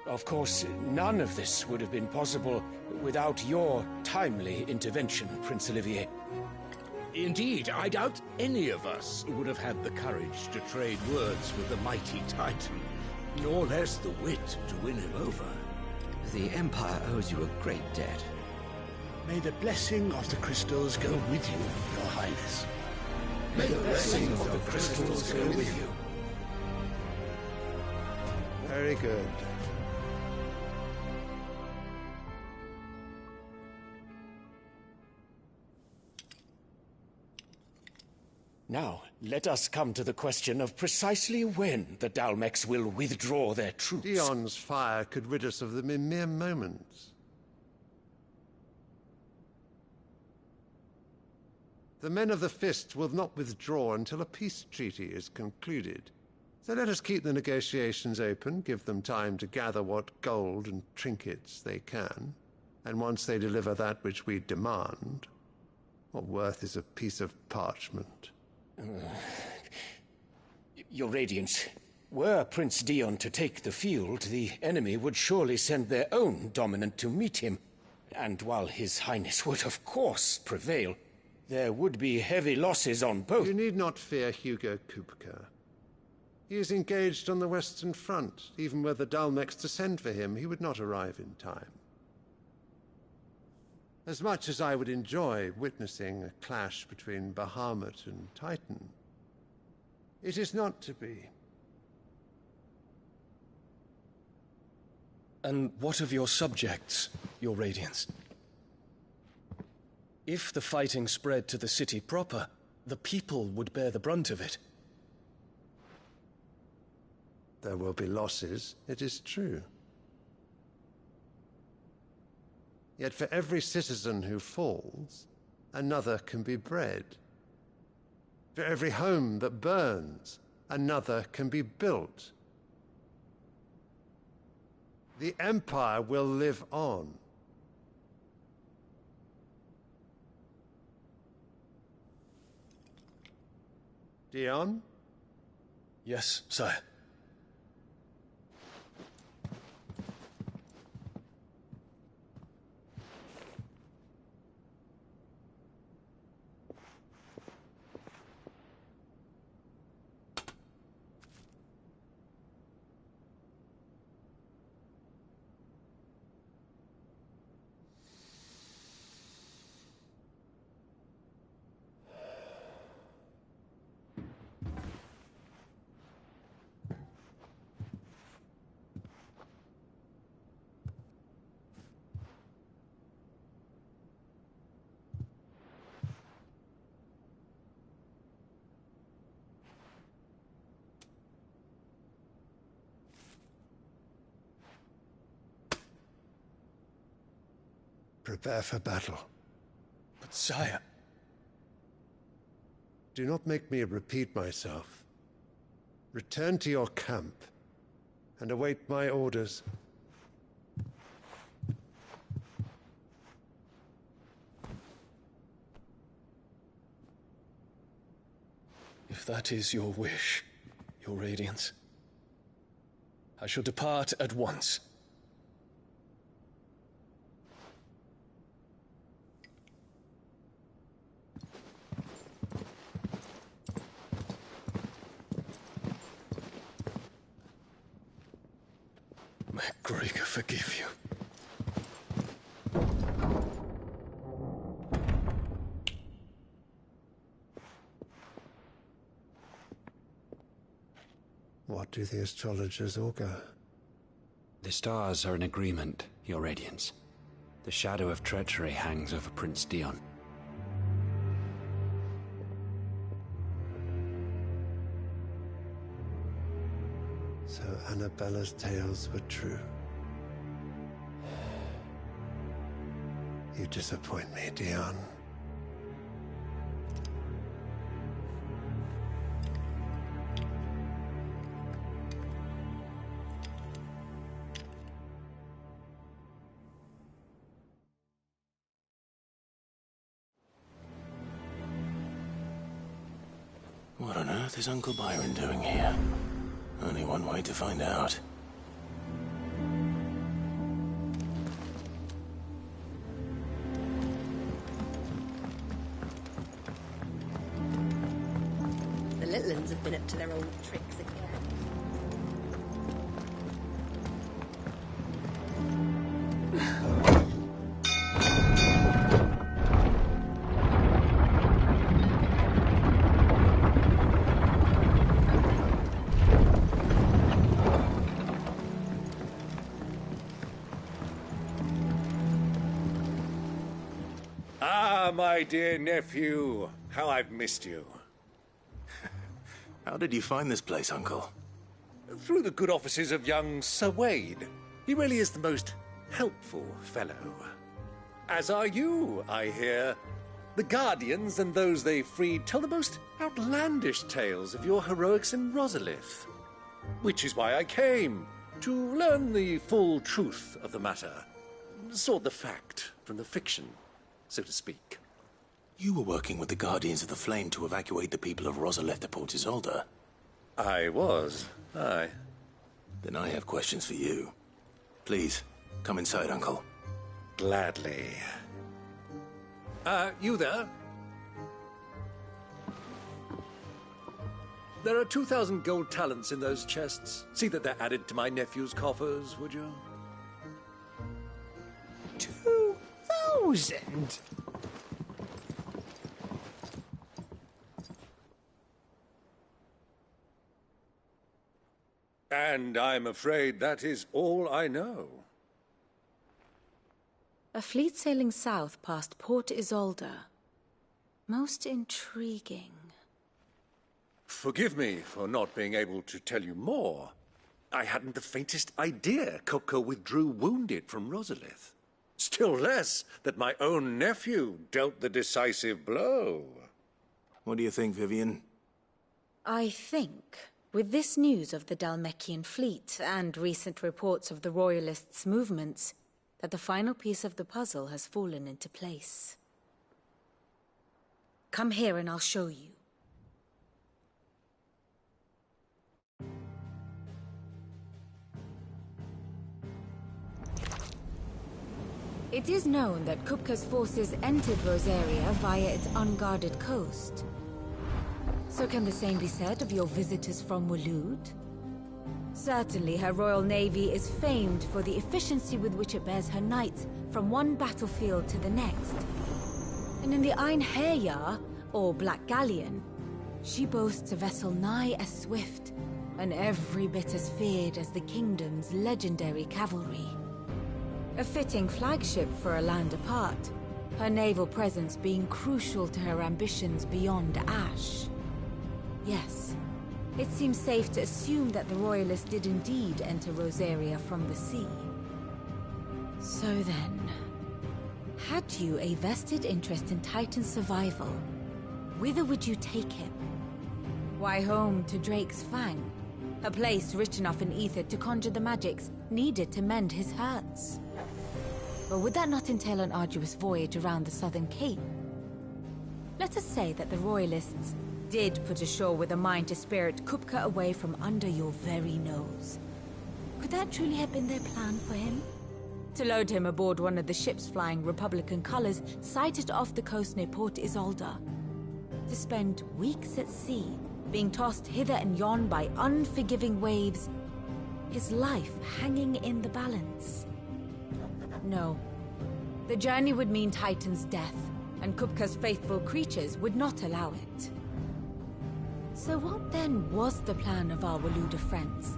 Of course, none of this would have been possible without your timely intervention, Prince Olivier. Indeed, I doubt any of us would have had the courage to trade words with the mighty Titan, nor less the wit to win him over. The Empire owes you a great debt. May the blessing of the crystals go with you, Your Highness. May the blessing of the crystals go with you. Very good. Now, let us come to the question of precisely when the Dhalmecs will withdraw their troops. Dion's fire could rid us of them in mere moments. The men of the Fist will not withdraw until a peace treaty is concluded. So let us keep the negotiations open, give them time to gather what gold and trinkets they can, and once they deliver that which we demand, what worth is a piece of parchment? Your Radiance, were Prince Dion to take the field, the enemy would surely send their own dominant to meet him. And while His Highness would of course prevail, there would be heavy losses on both. You need not fear Hugo Kupka. He is engaged on the Western Front. Even were the Dhalmecs to send for him, he would not arrive in time. As much as I would enjoy witnessing a clash between Bahamut and Titan, it is not to be. And what of your subjects, your Radiance? If the fighting spread to the city proper, the people would bear the brunt of it. There will be losses, it is true. Yet for every citizen who falls, another can be bred. For every home that burns, another can be built. The Empire will live on. Dion? Yes, sire. Prepare for battle. But sire... Do not make me repeat myself. Return to your camp and await my orders. If that is your wish, your Radiance, I shall depart at once. May Gregor forgive you. What do the astrologers augur? The stars are in agreement, Your Radiance. The shadow of treachery hangs over Prince Dion. So Anabella's tales were true. You disappoint me, Dion. What on earth is Uncle Byron doing here? Only one way to find out. The little uns have been up to their old tricks again. My dear nephew, how I've missed you. How did you find this place, Uncle? Through the good offices of young Sir Wade. He really is the most helpful fellow. As are you, I hear. The Guardians and those they freed tell the most outlandish tales of your heroics in Rosalith. Which is why I came, to learn the full truth of the matter. Sort the fact from the fiction, so to speak. You were working with the Guardians of the Flame to evacuate the people of Rosalith to Port Isolde. I was, aye. Then I have questions for you. Please, come inside, Uncle. Gladly. You there? There are 2,000 gold talents in those chests. See that they're added to my nephew's coffers, would you? 2,000? And I'm afraid that is all I know. A fleet sailing south past Port Isolde. Most intriguing. Forgive me for not being able to tell you more. I hadn't the faintest idea Kupka withdrew wounded from Rosalith. Still less that my own nephew dealt the decisive blow. What do you think, Vivian? I think, with this news of the Dhalmekian fleet and recent reports of the Royalists' movements, that the final piece of the puzzle has fallen into place. Come here and I'll show you. It is known that Kupka's forces entered Rosaria via its unguarded coast. So can the same be said of your visitors from Waloed? Certainly her royal navy is famed for the efficiency with which it bears her knights from one battlefield to the next. And in the Einherjar, or Black Galleon, she boasts a vessel nigh as swift, and every bit as feared as the kingdom's legendary cavalry. A fitting flagship for a land apart, her naval presence being crucial to her ambitions beyond Ash. Yes, it seems safe to assume that the Royalists did indeed enter Rosaria from the sea. So then, had you a vested interest in Titan's survival, whither would you take him? Why, home to Drake's Fang, a place rich enough in ether to conjure the magics needed to mend his hurts. But would that not entail an arduous voyage around the southern cape? Let us say that the Royalists did put ashore with a mind to spirit Kupka away from under your very nose. Could that truly have been their plan for him? To load him aboard one of the ships flying Republican colors sighted off the coast near Port Isolde. To spend weeks at sea, being tossed hither and yon by unforgiving waves, his life hanging in the balance. No. The journey would mean Titan's death, and Kupka's faithful creatures would not allow it. So what then was the plan of our Waluda friends?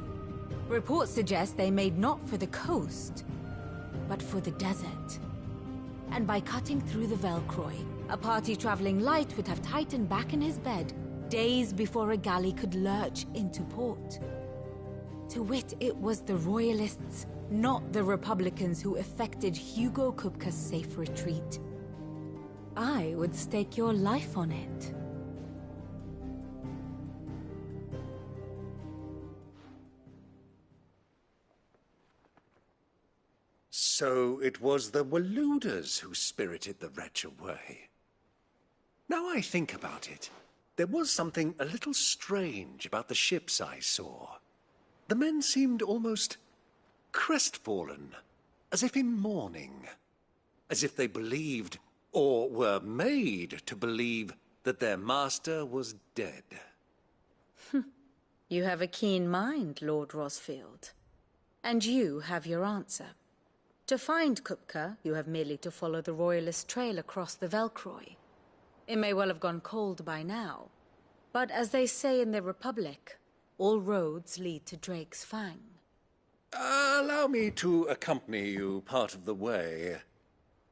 Reports suggest they made not for the coast, but for the desert. And by cutting through the Velcroy, a party traveling light would have Titan back in his bed days before a galley could lurch into port. To wit, it was the Royalists, not the Republicans, who effected Hugo Kupka's safe retreat. I would stake your life on it. So it was the Waludas who spirited the wretch away. Now I think about it, there was something a little strange about the ships I saw. The men seemed almost crestfallen, as if in mourning, as if they believed, or were made to believe, that their master was dead. You have a keen mind, Lord Rosfield. And you have your answer. To find Kupka, you have merely to follow the Royalist trail across the Velcroy. It may well have gone cold by now, but as they say in the Republic, all roads lead to Drake's Fang. Allow me to accompany you part of the way.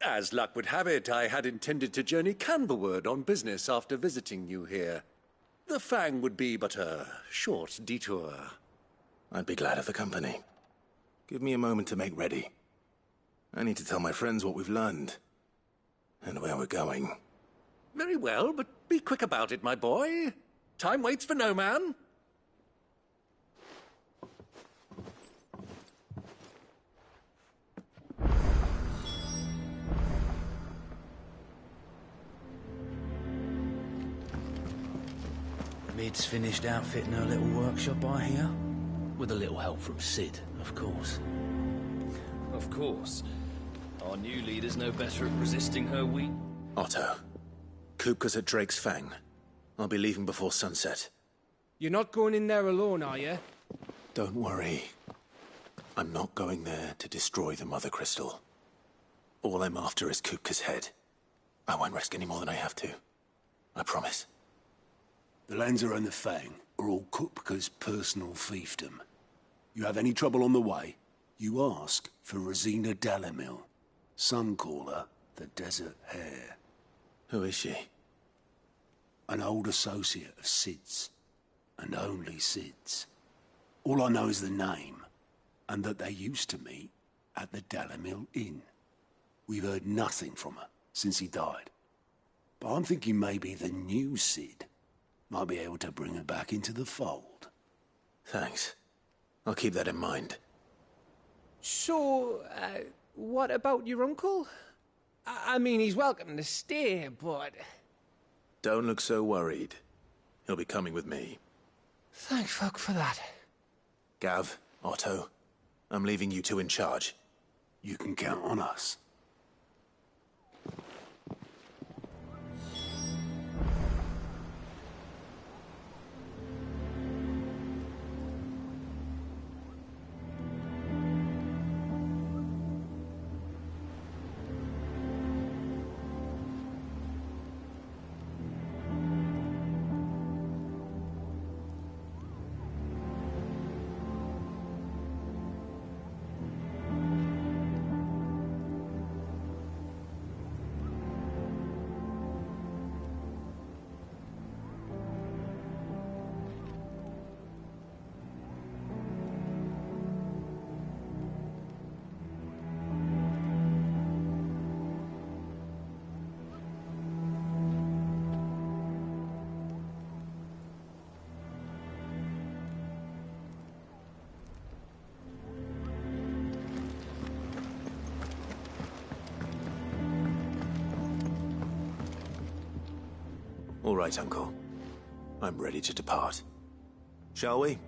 As luck would have it, I had intended to journey Canberward on business after visiting you here. The Fang would be but a short detour. I'd be glad of the company. Give me a moment to make ready. I need to tell my friends what we've learned, and where we're going. Very well, but be quick about it, my boy. Time waits for no man. Mid's finished outfitting her little workshop, I hear. With a little help from Sid, of course. Of course. Our new leader's no better at resisting her weak... Otto, Kupka's at Drake's Fang. I'll be leaving before sunset. You're not going in there alone, are you? Don't worry. I'm not going there to destroy the Mother Crystal. All I'm after is Kupka's head. I won't risk any more than I have to. I promise. The lands around the Fang are all Kupka's personal fiefdom. You have any trouble on the way, you ask for Rosina Dalamil. Some call her the Desert Hare. Who is she? An old associate of Sid's, and only Sid's. All I know is the name, and that they used to meet at the Dhalmekian Inn. We've heard nothing from her since he died. But I'm thinking maybe the new Sid might be able to bring her back into the fold. Thanks. I'll keep that in mind. So, what about your uncle? I mean, he's welcome to stay, but... Don't look so worried. He'll be coming with me. Thank fuck for that. Gav, Otto, I'm leaving you two in charge. You can count on us. All right, Uncle. I'm ready to depart. Shall we?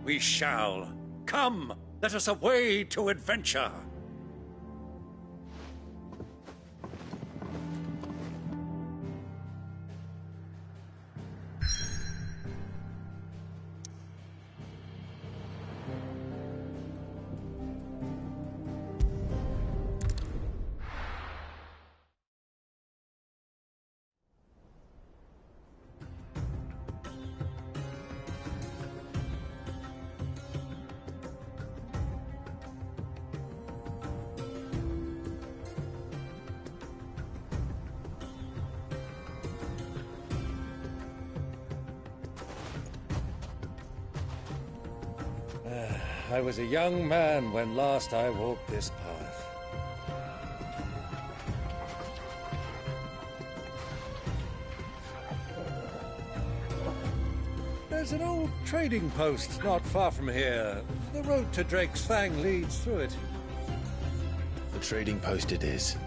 We shall. Come, let us away to adventure. I was a young man when last I walked this path. There's an old trading post not far from here. The road to Drake's Fang leads through it. The trading post it is.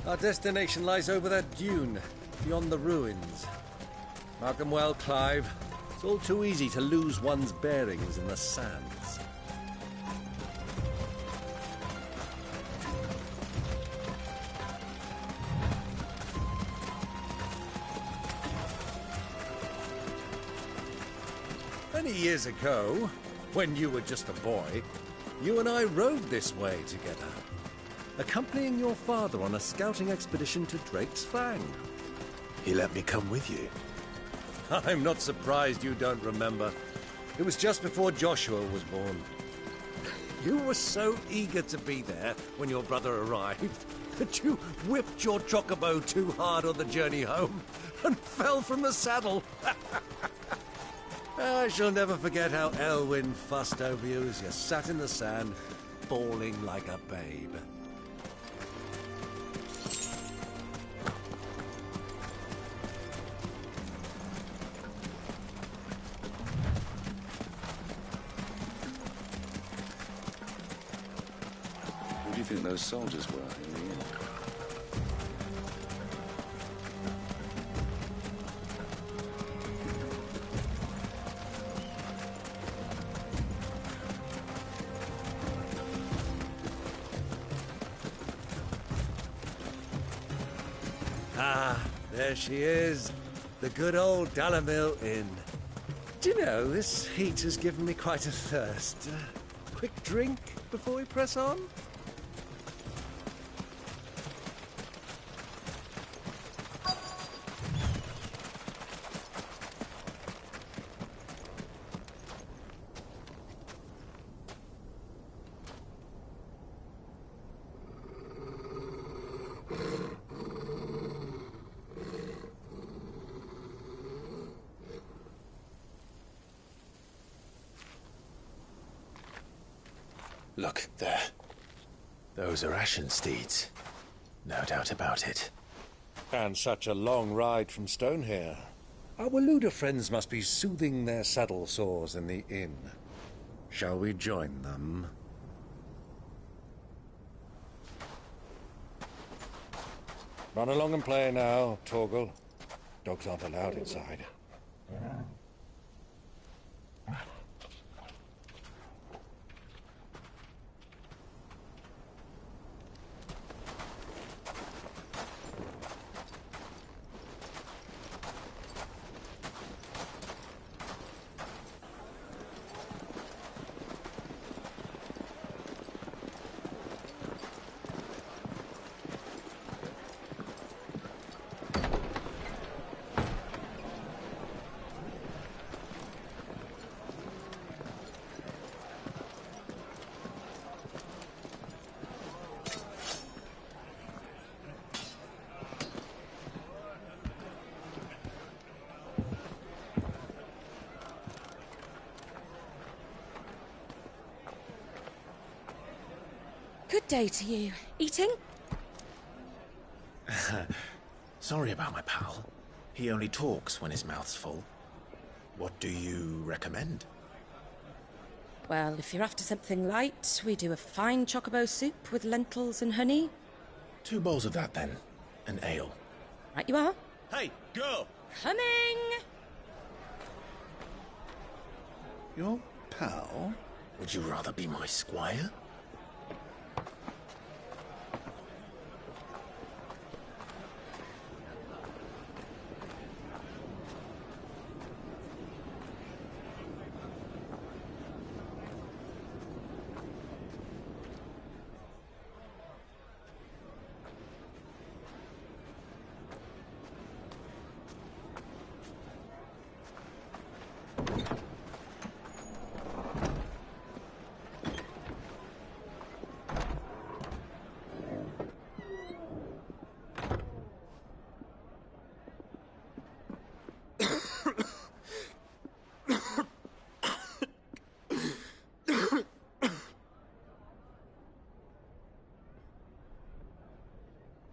Our destination lies over that dune, beyond the ruins. Mark 'em well, Clive. It's all too easy to lose one's bearings in the sands. Many years ago, when you were just a boy, you and I rode this way together, accompanying your father on a scouting expedition to Drake's Fang. He let me come with you. I'm not surprised you don't remember. It was just before Joshua was born. You were so eager to be there when your brother arrived that you whipped your chocobo too hard on the journey home and fell from the saddle. I shall never forget how Elwin fussed over you as you sat in the sand, bawling like a babe. Who do you think those soldiers were in the end? Ah, there she is. The good old Dhalmekian Inn. Do you know, this heat has given me quite a thirst. quick drink before we press on? Look, there. Those are ashen steeds. No doubt about it. And such a long ride from Stonehere. Our Waluda friends must be soothing their saddle sores in the inn. Shall we join them? Run along and play now, Torgal. Dogs aren't allowed inside. Good day to you. Eating? Sorry about my pal. He only talks when his mouth's full. What do you recommend? Well, if you're after something light, we do a fine chocobo soup with lentils and honey. 2 bowls of that, then. An ale. Right you are. Hey, go! Coming! Your pal? Would you rather be my squire?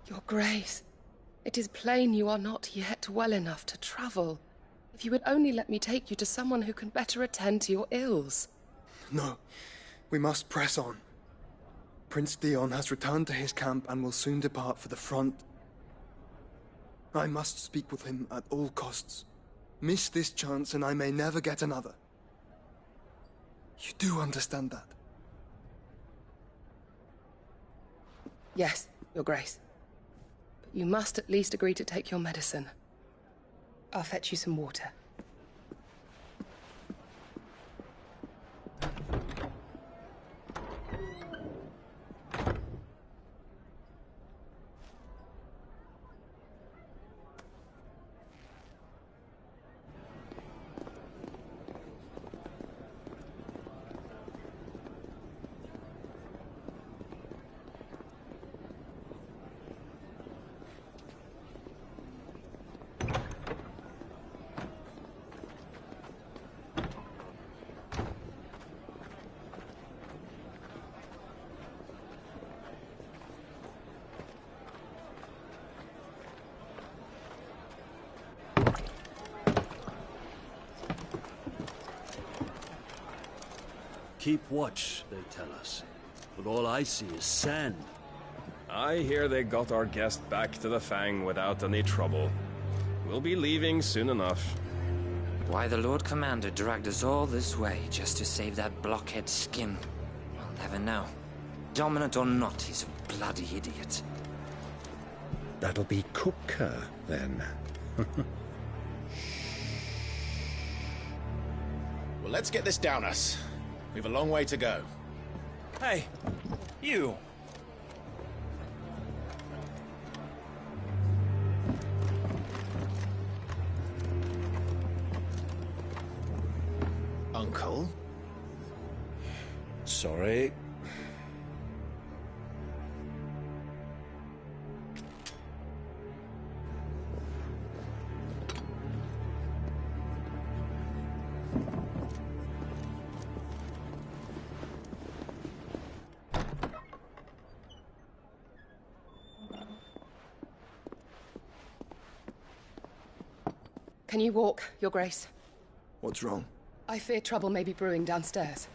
Your Grace, it is plain you are not yet well enough to travel. If you would only let me take you to someone who can better attend to your ills. No, we must press on. Prince Dion has returned to his camp and will soon depart for the front. I must speak with him at all costs. Miss this chance and I may never get another. You do understand that? Yes, Your Grace. But you must at least agree to take your medicine. I'll fetch you some water. Keep watch, they tell us. But all I see is sand. I hear they got our guest back to the Fang without any trouble. We'll be leaving soon enough. Why the Lord Commander dragged us all this way just to save that blockhead's skin, I'll never know. Dominant or not, he's a bloody idiot. That'll be Cooker, then. Well, let's get this down us. We've a long way to go. Hey, you! Uncle? Sorry. Can you walk, Your Grace? What's wrong? I fear trouble may be brewing downstairs.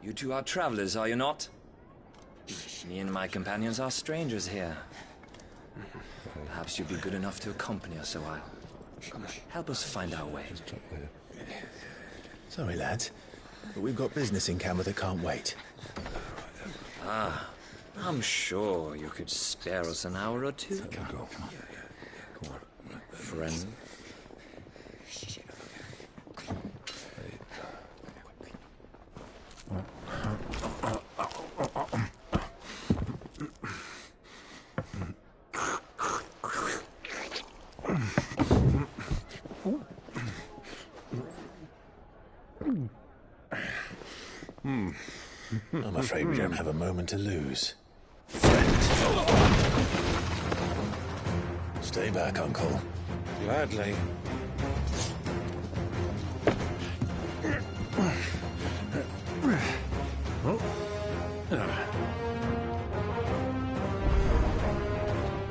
You two are travelers, are you not? Me and my companions are strangers here. Perhaps you'd be good enough to accompany us a while. Help us find our way. Sorry, lads, but we've got business in camera that can't wait. Ah, I'm sure you could spare us an hour or two. Come on. Friend. I'm afraid we don't have a moment to lose. Stay back, Uncle. Gladly.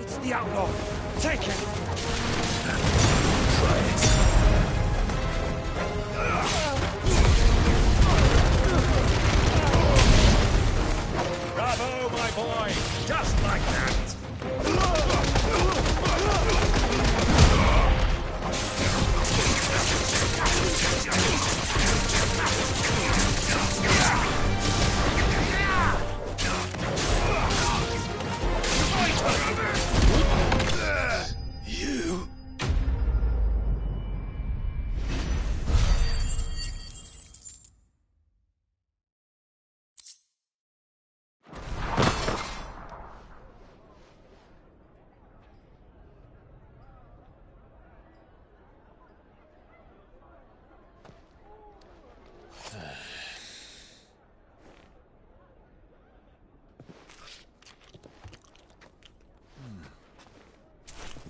It's the outlaw! Take it! Try it. Bravo, my boy! Just like that! You...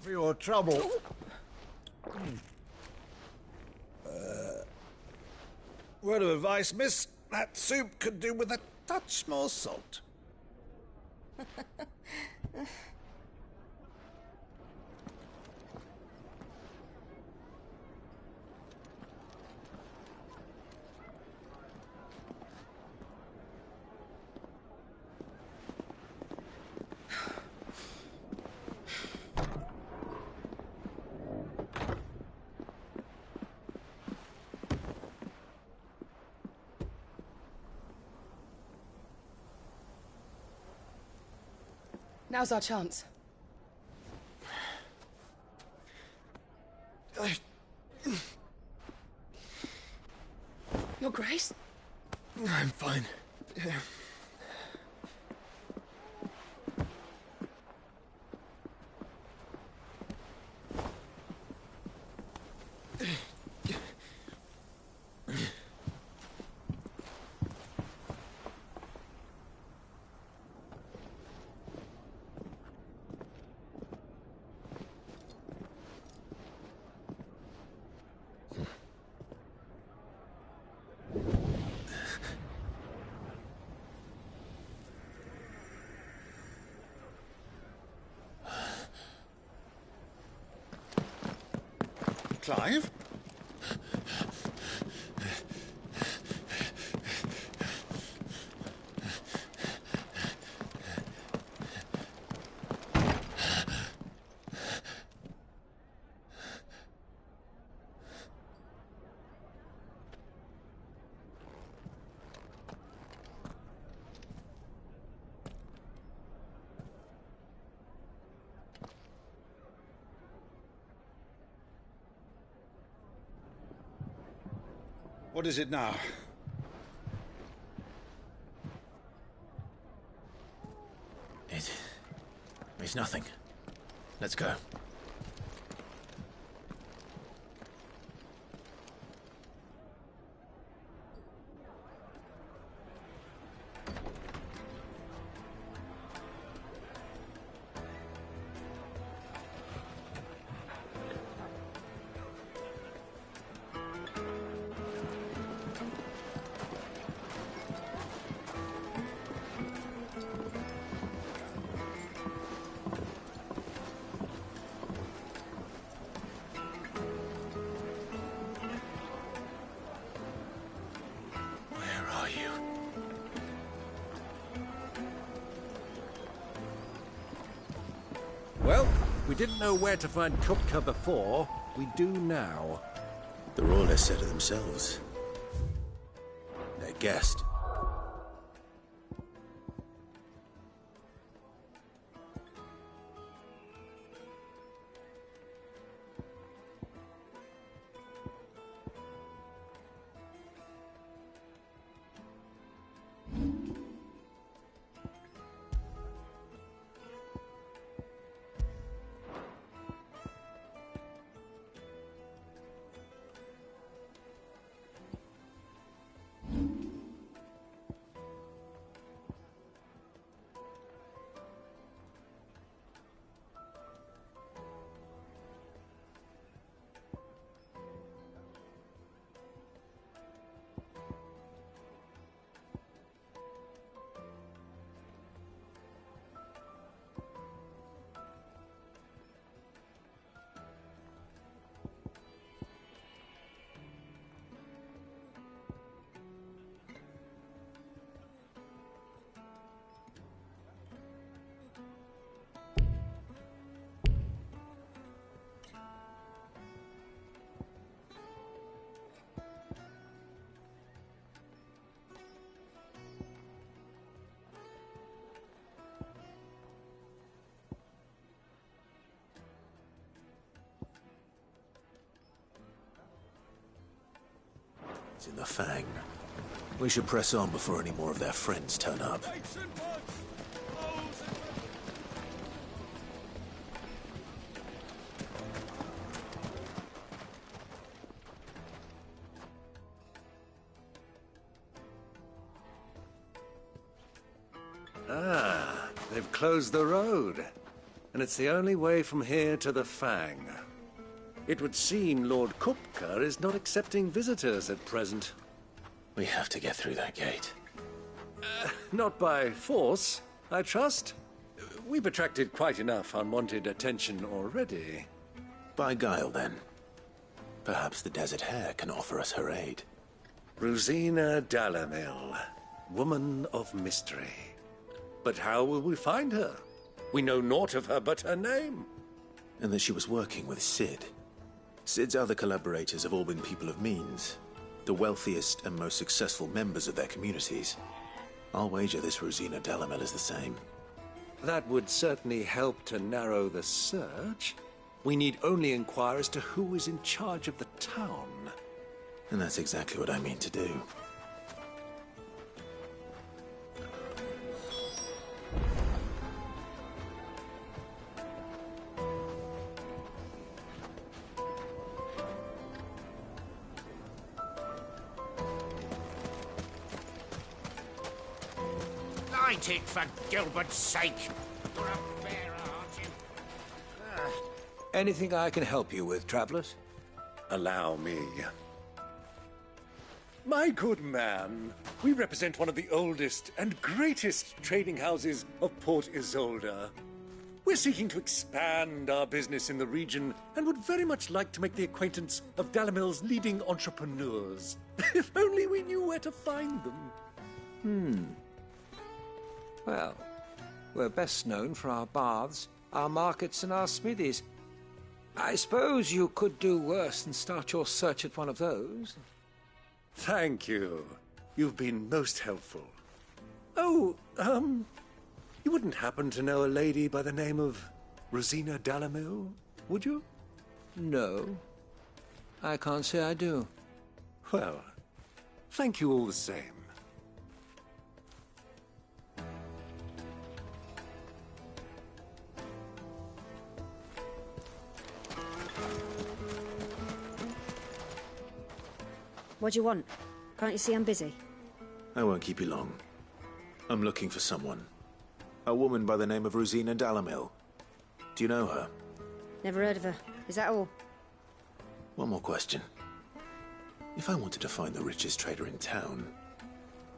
For your trouble. Word of advice, miss. That soup could do with a touch more salt. Now's our chance. Your Grace? I'm fine. Clive? What is it now? It's nothing. Let's go. Well, we didn't know where to find Kupka before. We do now. The Royalists said it themselves. They guessed. It's in the Fang. We should press on before any more of their friends turn up. Ah, they've closed the road. And it's the only way from here to the Fang. It would seem Lord Kupka is not accepting visitors at present. We have to get through that gate. Not by force, I trust. We've attracted quite enough unwanted attention already. By guile, then. Perhaps the Desert Hare can offer us her aid. Rosina Dalamil, woman of mystery. But how will we find her? We know naught of her but her name. And that she was working with Sid. Sid's other collaborators have all been people of means, the wealthiest and most successful members of their communities. I'll wager this Rosina Dalamel is the same. That would certainly help to narrow the search. We need only inquire as to who is in charge of the town. And that's exactly what I mean to do. Light it, for Gilbert's sake! You're a bearer, aren't you? Anything I can help you with, travelers? Allow me. My good man, we represent one of the oldest and greatest trading houses of Port Isolde. We're seeking to expand our business in the region and would very much like to make the acquaintance of Dalamil's leading entrepreneurs. If only we knew where to find them. Well, we're best known for our baths, our markets, and our smithies. I suppose you could do worse than start your search at one of those. Thank you. You've been most helpful. Oh, you wouldn't happen to know a lady by the name of Rosina Dalamil, would you? No. I can't say I do. Well, Thank you all the same. What do you want? Can't you see I'm busy? I won't keep you long. I'm looking for someone. A woman by the name of Rosina Dalamil. Do you know her? Never heard of her. Is that all? One more question. If I wanted to find the richest trader in town,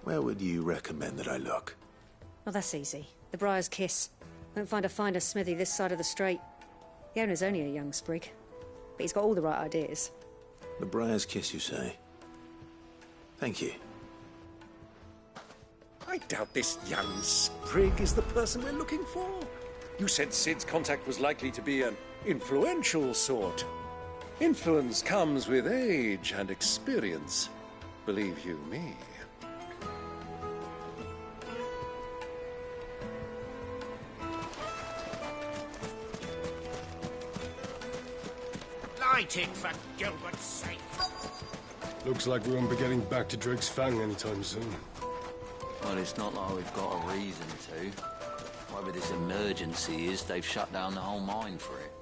where would you recommend that I look? Oh, that's easy. The Briar's Kiss. Won't find a finer smithy this side of the strait. The owner's only a young sprig, but he's got all the right ideas. The Briar's Kiss, you say? Thank you. I doubt this young sprig is the person we're looking for. You said Sid's contact was likely to be an influential sort. Influence comes with age and experience. Believe you me. Light it, for Gilbert's sake. Looks like we won't be getting back to Drake's Fang anytime soon. Well, it's not like we've got a reason to. Whatever this emergency is, they've shut down the whole mine for it.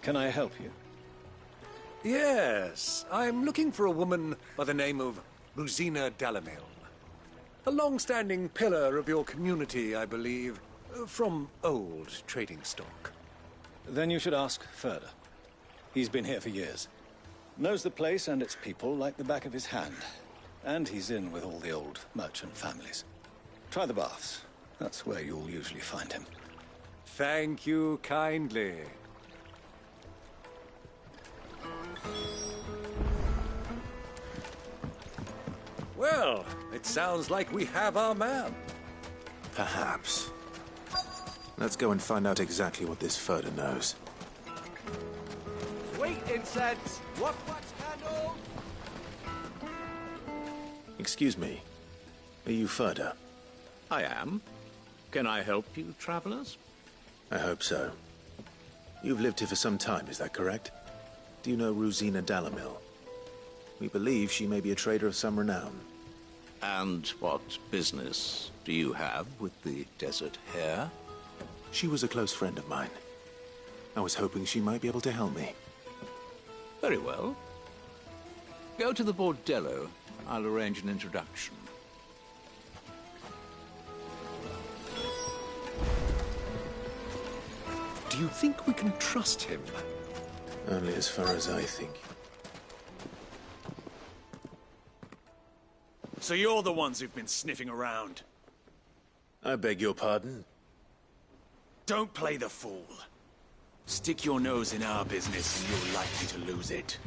Can I help you? Yes, I'm looking for a woman by the name of Rosina Dalamil. A long-standing pillar of your community, I believe, from old trading stock. Then you should ask further. He's been here for years. Knows the place and its people like the back of his hand. And he's in with all the old merchant families. Try the baths. That's where you'll usually find him. Thank you kindly. Well, it sounds like we have our man. Perhaps. Let's go and find out exactly what this Furder knows. Sweet incense! Wax candles! Excuse me. Are you Furder? I am. Can I help you, travelers? I hope so. You've lived here for some time, is that correct? Do you know Rosina Dalamil? We believe she may be a trader of some renown. And what business do you have with the desert hare? She was a close friend of mine. I was hoping she might be able to help me. Very well. Go to the bordello. I'll arrange an introduction. Do you think we can trust him? Only as far as I think. So you're the ones who've been sniffing around? I beg your pardon? Don't play the fool. Stick your nose in our business and you're likely to lose it.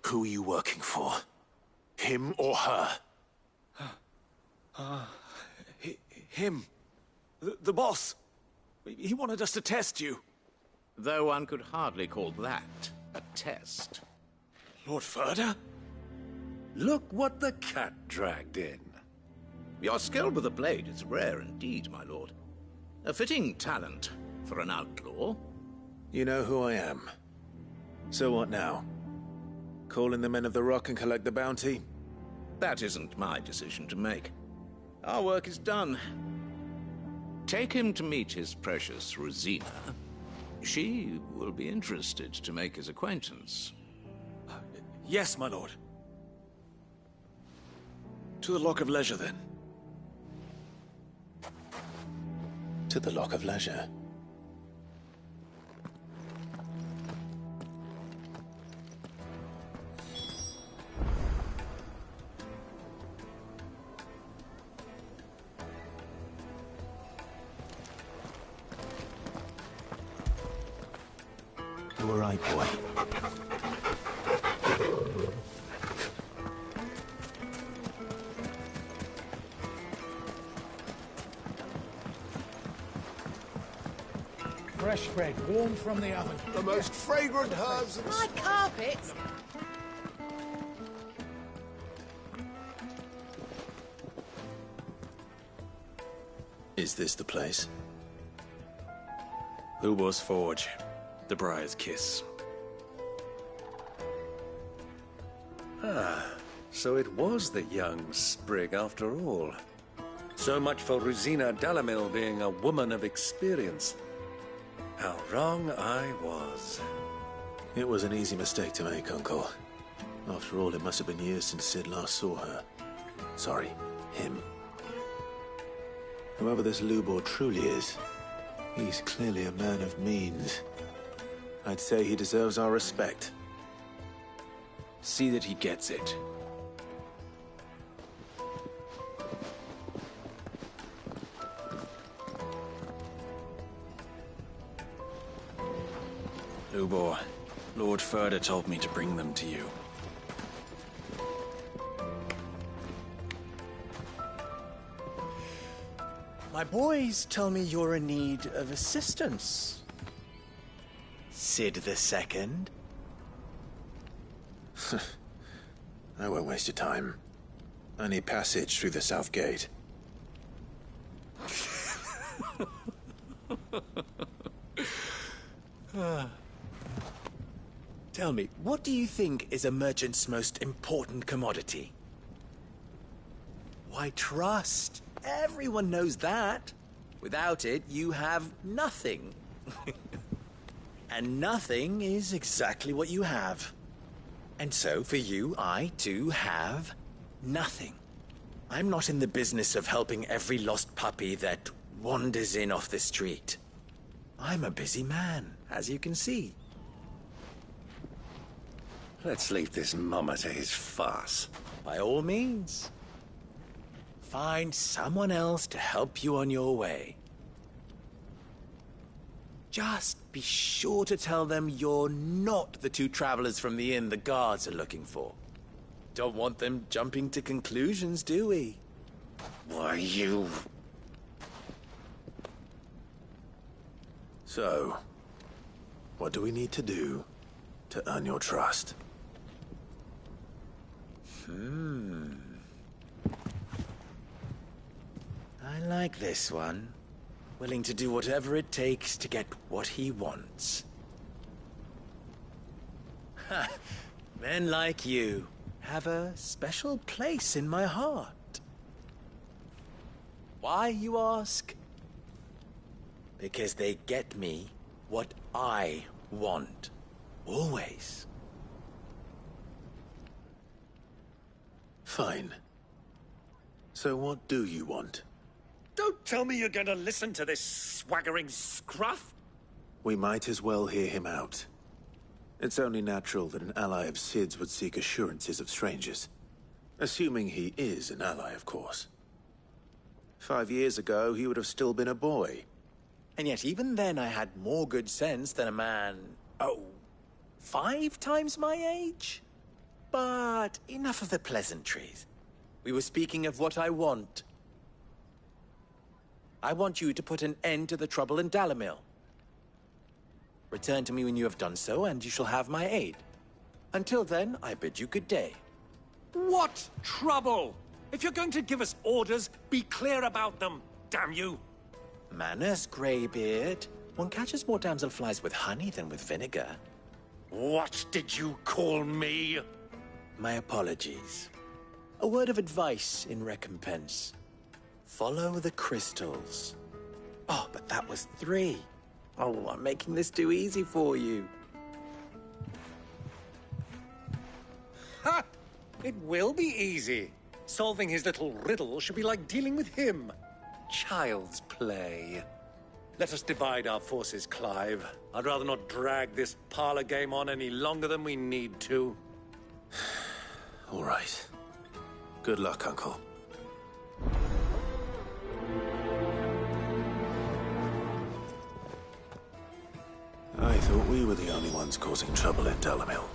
Who are you working for? Him or her? Him. The boss. He wanted us to test you. Though one could hardly call that a test. Lord Ferda? Look what the cat dragged in. Your skill with the blade is rare indeed, my lord. A fitting talent for an outlaw. You know who I am. So what now? Call in the Men of the Rock and collect the bounty? That isn't my decision to make. Our work is done. Take him to meet his precious Rosina. She will be interested to make his acquaintance. Yes, my lord. To the Lock of Leisure, then. To the Lock of Leisure. You were right, boy. Fresh bread, warm from the oven. The most fragrant herbs. My carpet. Is this the place? Lubor's Forge. The Briar's Kiss. Ah, so it was the young sprig after all. So much for Rosina Dalamil being a woman of experience. How wrong I was. It was an easy mistake to make, Uncle. After all, it must have been years since Sid last saw her. Sorry, him. Whoever this Lubor truly is, he's clearly a man of means. I'd say he deserves our respect. See that he gets it. Lubor, Lord Ferda told me to bring them to you. My boys tell me you're in need of assistance. Sid the Second? I won't waste your time. I need passage through the south gate. Tell me, what do you think is a merchant's most important commodity? Why, trust. Everyone knows that. Without it, you have nothing. And nothing is exactly what you have. And so, for you, I, too, have nothing. I'm not in the business of helping every lost puppy that wanders in off the street. I'm a busy man, as you can see. Let's leave this mummer to his farce. By all means. Find someone else to help you on your way. Just be sure to tell them you're not the two travelers from the inn the guards are looking for. Don't want them jumping to conclusions, do we? Why, you... So, what do we need to do to earn your trust? I like this one. Willing to do whatever it takes to get what he wants. Ha! Men like you have a special place in my heart. Why, you ask? Because they get me what I want. Always. Fine. So what do you want? Don't tell me you're going to listen to this swaggering scruff! We might as well hear him out. It's only natural that an ally of Sid's would seek assurances of strangers. Assuming he is an ally, of course. 5 years ago, he would have still been a boy. And yet even then I had more good sense than a man... 5 times my age? But enough of the pleasantries. We were speaking of what I want. I want you to put an end to the trouble in Dalamil. Return to me when you have done so, and you shall have my aid. Until then, I bid you good day. What trouble? If you're going to give us orders, be clear about them, damn you! Manners, Greybeard. One catches more damselflies with honey than with vinegar. What did you call me? My apologies. A word of advice in recompense. Follow the crystals. Oh, but that was 3. Oh, I'm making this too easy for you. Ha! It will be easy. Solving his little riddle should be like dealing with him. Child's play. Let us divide our forces, Clive. I'd rather not drag this parlor game on any longer than we need to. All right. Good luck, Uncle. I thought we were the only ones causing trouble in Dalamil.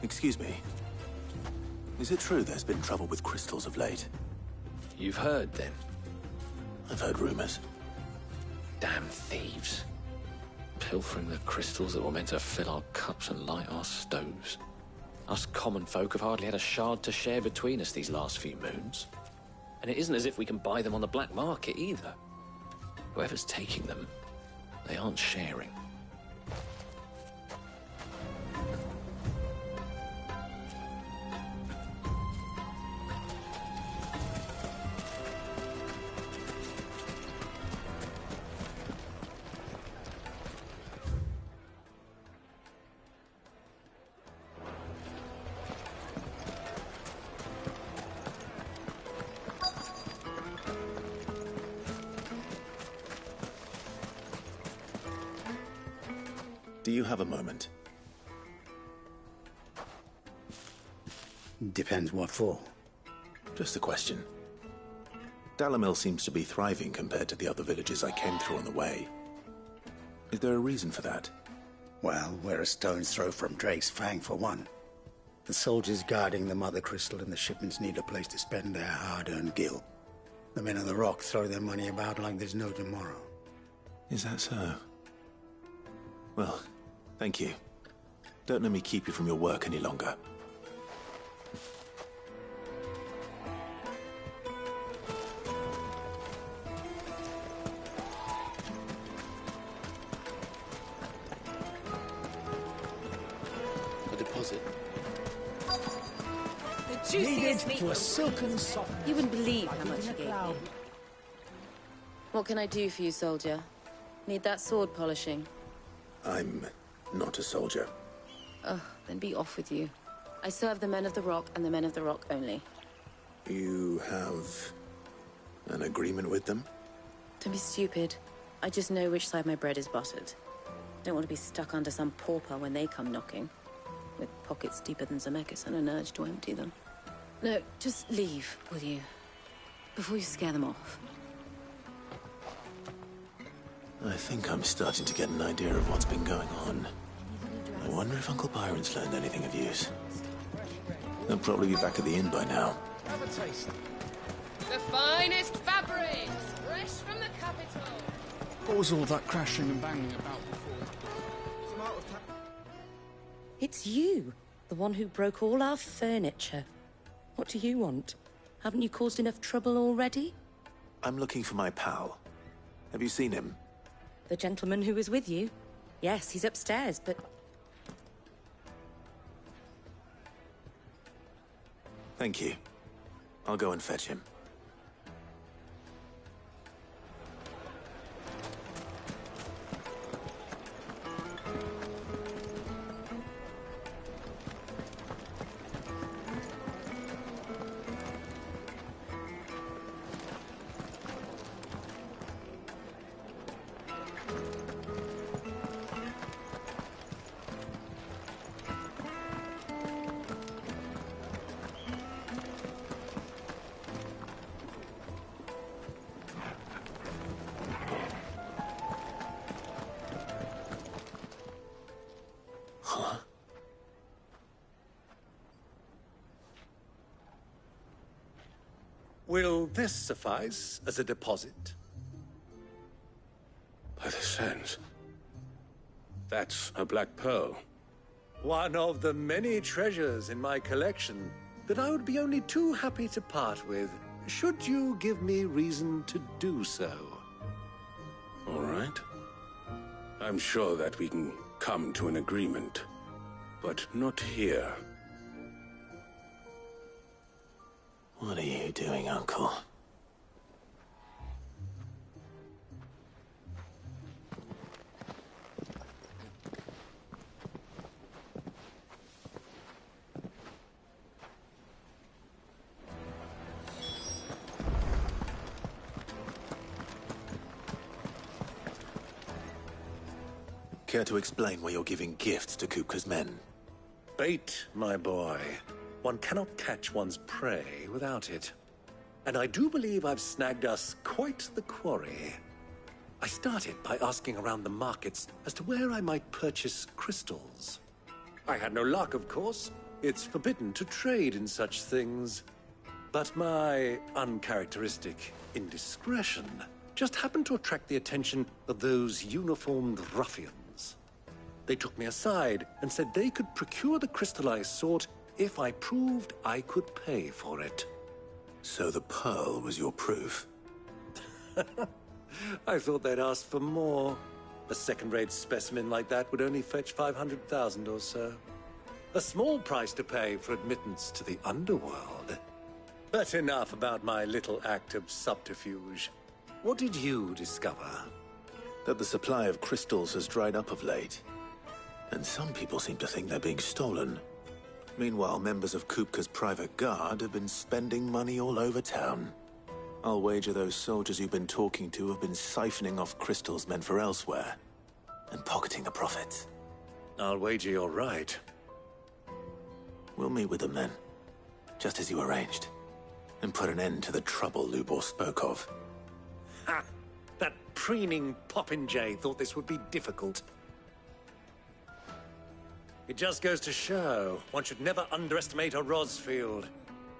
Excuse me. Is it true there's been trouble with crystals of late? You've heard, then? I've heard rumors. Damn thieves. Pilfering the crystals that were meant to fill our cups and light our stoves. Us common folk have hardly had a shard to share between us these last few moons. And it isn't as if we can buy them on the black market, either. Whoever's taking them, they aren't sharing. Do you have a moment? Depends what for. Just a question. Dalamil seems to be thriving compared to the other villages I came through on the way. Is there a reason for that? Well, we're a stone's throw from Drake's Fang, for one. The soldiers guarding the Mother Crystal and the shipments need a place to spend their hard-earned gil. The men of the Rock throw their money about like there's no tomorrow. Is that so? Well, thank you. Don't let me keep you from your work any longer. A deposit. The juiciest meat. To a silken soft. You wouldn't believe how much he gave me. What can I do for you, soldier? Need that sword polishing? I'm not a soldier. Oh, then be off with you. I serve the men of the Rock and the men of the Rock only. You have an agreement with them? Don't be stupid. I just know which side my bread is buttered. Don't want to be stuck under some pauper when they come knocking. With pockets deeper than Zemeckis and an urge to empty them. No, just leave, will you? Before you scare them off. I think I'm starting to get an idea of what's been going on. I wonder if Uncle Byron's learned anything of use. They'll probably be back at the inn by now. Have a taste. The finest fabrics, fresh from the capital. What was all that crashing and banging about before? It's you, the one who broke all our furniture. What do you want? Haven't you caused enough trouble already? I'm looking for my pal. Have you seen him? The gentleman who was with you? Yes, he's upstairs, but... Thank you. I'll go and fetch him. Will this suffice as a deposit? By the sands. That's a black pearl. One of the many treasures in my collection that I would be only too happy to part with, should you give me reason to do so. All right. I'm sure that we can come to an agreement, but not here. What are you doing, Uncle? Care to explain why you're giving gifts to Kupka's men? Bait, my boy. One cannot catch one's prey without it. And I do believe I've snagged us quite the quarry. I started by asking around the markets as to where I might purchase crystals. I had no luck, of course. It's forbidden to trade in such things. But my uncharacteristic indiscretion just happened to attract the attention of those uniformed ruffians. They took me aside and said they could procure the crystal I sought if I proved I could pay for it. So the pearl was your proof? I thought they'd ask for more. A second-rate specimen like that would only fetch 500,000 or so. A small price to pay for admittance to the underworld. But enough about my little act of subterfuge. What did you discover? That the supply of crystals has dried up of late. And some people seem to think they're being stolen. Meanwhile, members of Kupka's private guard have been spending money all over town. I'll wager those soldiers you've been talking to have been siphoning off crystals meant for elsewhere, and pocketing the profits. I'll wager you're right. We'll meet with them then, just as you arranged, and put an end to the trouble Lubor spoke of. Ha! That preening popinjay thought this would be difficult. It just goes to show, one should never underestimate a Rosfield.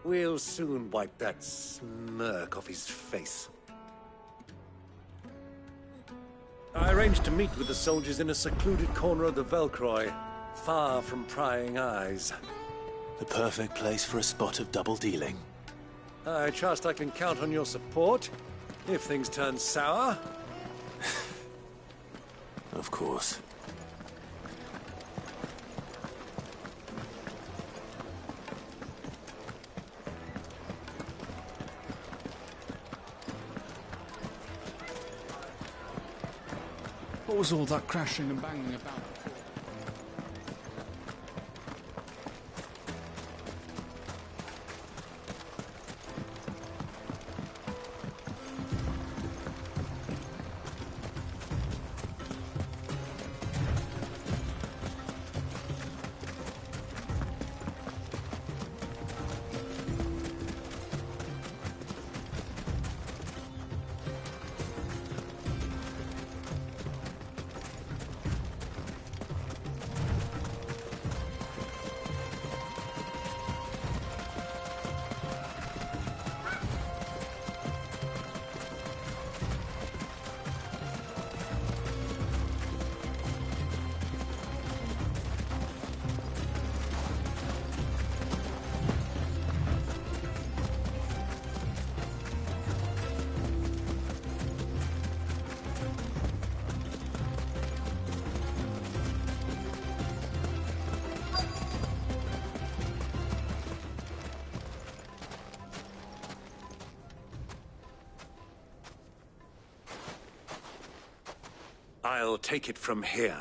We'll soon wipe that smirk off his face. I arranged to meet with the soldiers in a secluded corner of the Velcroy, far from prying eyes. The perfect place for a spot of double dealing. I trust I can count on your support, if things turn sour. Of course. What was all that crashing and banging about before? I'll take it from here.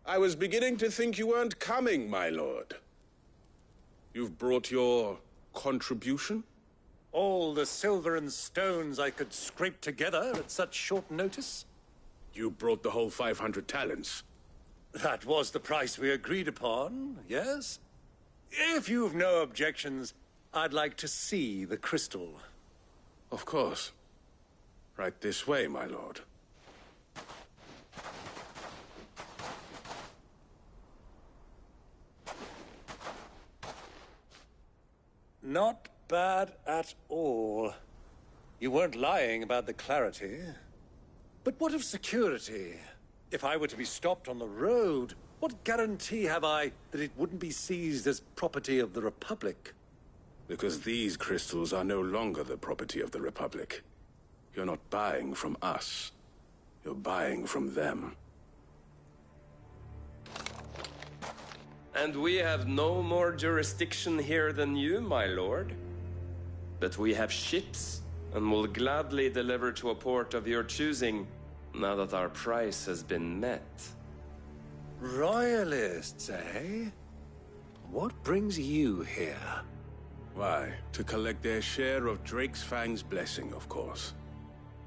I was beginning to think you weren't coming, my lord. You've brought your contribution? All the silver and stones I could scrape together at such short notice? You brought the whole 500 talents. That was the price we agreed upon, yes? If you've no objections, I'd like to see the crystal. Of course. Right this way, my lord. Not bad at all. You weren't lying about the clarity. But what of security? If I were to be stopped on the road, what guarantee have I that it wouldn't be seized as property of the Republic? Because these crystals are no longer the property of the Republic. You're not buying from us. You're buying from them. And we have no more jurisdiction here than you, my lord. But we have ships, and will gladly deliver to a port of your choosing, now that our price has been met. Royalists, eh? What brings you here? Why, to collect their share of Drake's Fang's blessing, of course.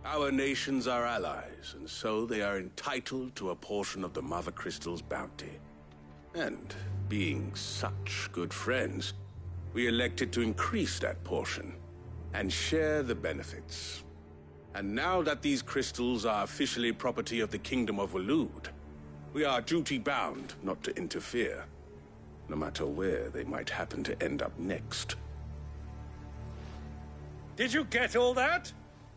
Our nations are allies, and so they are entitled to a portion of the Mother Crystal's bounty. And, being such good friends, we elected to increase that portion and share the benefits. And now that these crystals are officially property of the Kingdom of Waloed, we are duty-bound not to interfere, no matter where they might happen to end up next. Did you get all that?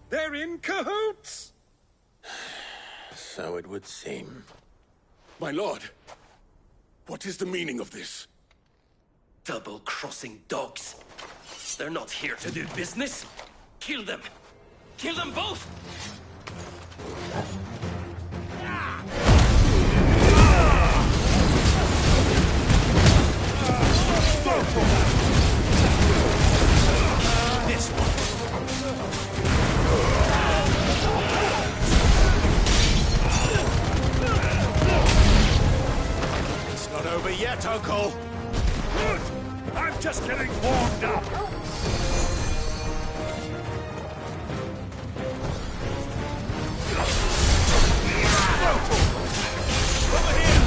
They're in cahoots! So it would seem. My lord! What is the meaning of this? Double-crossing dogs. They're not here to do business. Kill them. Kill them both! This one. Not over yet, Uncle! Good! I'm just getting warmed up! Over here!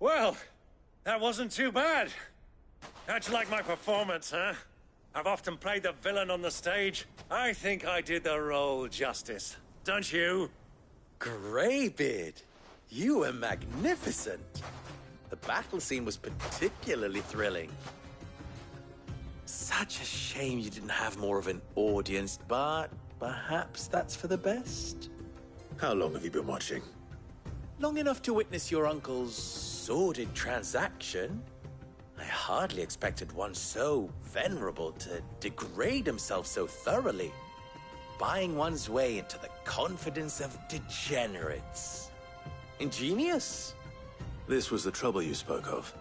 Well, that wasn't too bad. How'd you like my performance, huh? I've often played the villain on the stage. I think I did the role justice. Don't you? Greybeard, you were magnificent. The battle scene was particularly thrilling. Such a shame you didn't have more of an audience, but perhaps that's for the best. How long have you been watching? Long enough to witness your uncle's sordid transaction. I hardly expected one so venerable to degrade himself so thoroughly, buying one's way into the confidence of degenerates. Ingenious. This was the trouble you spoke of.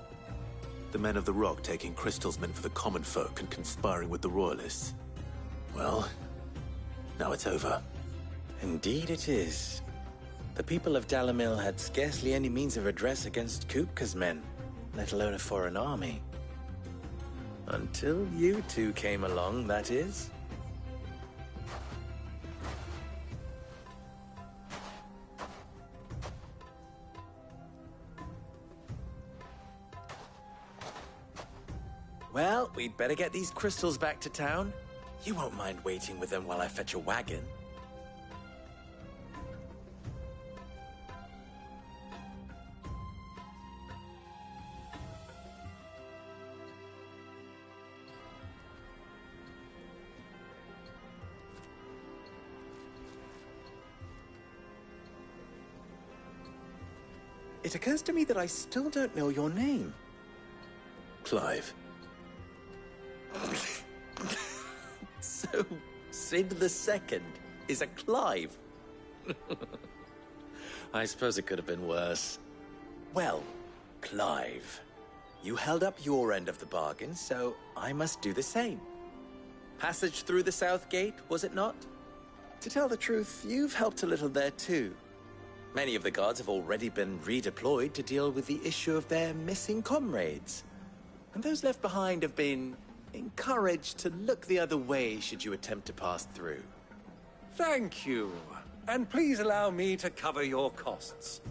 The men of the Rock taking crystals meant for the common folk and conspiring with the Royalists. Well, now it's over. Indeed it is. The people of Dalamil had scarcely any means of redress against Kupka's men, let alone a foreign army. Until you two came along, that is. Well, we'd better get these crystals back to town. You won't mind waiting with them while I fetch a wagon. It occurs to me that I still don't know your name. Clive. So, Sid the Second is a Clive. I suppose it could have been worse. Well, Clive, you held up your end of the bargain, so I must do the same. Passage through the South Gate, was it not? To tell the truth, you've helped a little there too. Many of the guards have already been redeployed to deal with the issue of their missing comrades. And those left behind have been encouraged to look the other way should you attempt to pass through. Thank you. And please allow me to cover your costs.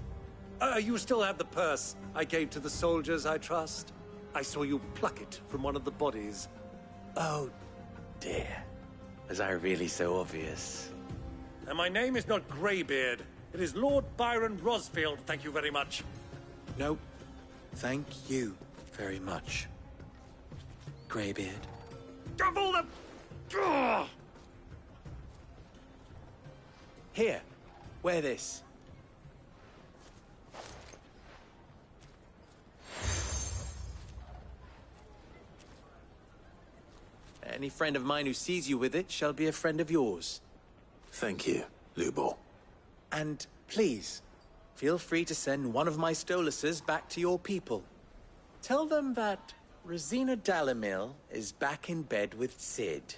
You still have the purse I gave to the soldiers, I trust? I saw you pluck it from one of the bodies. Oh, dear. Was I really so obvious? And my name is not Greybeard. It is Lord Byron Rosfield, thank you very much. No, thank you very much, Greybeard. Of all the... Ugh! Here, wear this. Any friend of mine who sees you with it shall be a friend of yours. Thank you, Lubor. And please, feel free to send one of my Stoluses back to your people. Tell them that Rosina Dalamil is back in bed with Sid.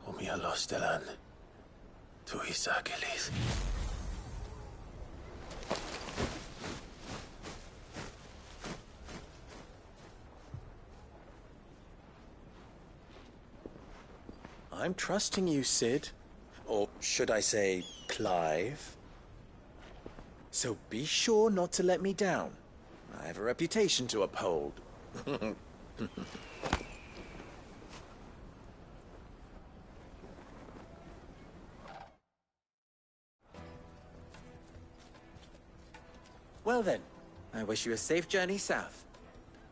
Omia Lostelan. Tu Isakelis. I'm trusting you, Sid. Or should I say, Clive? So be sure not to let me down. I have a reputation to uphold. Well then, I wish you a safe journey south.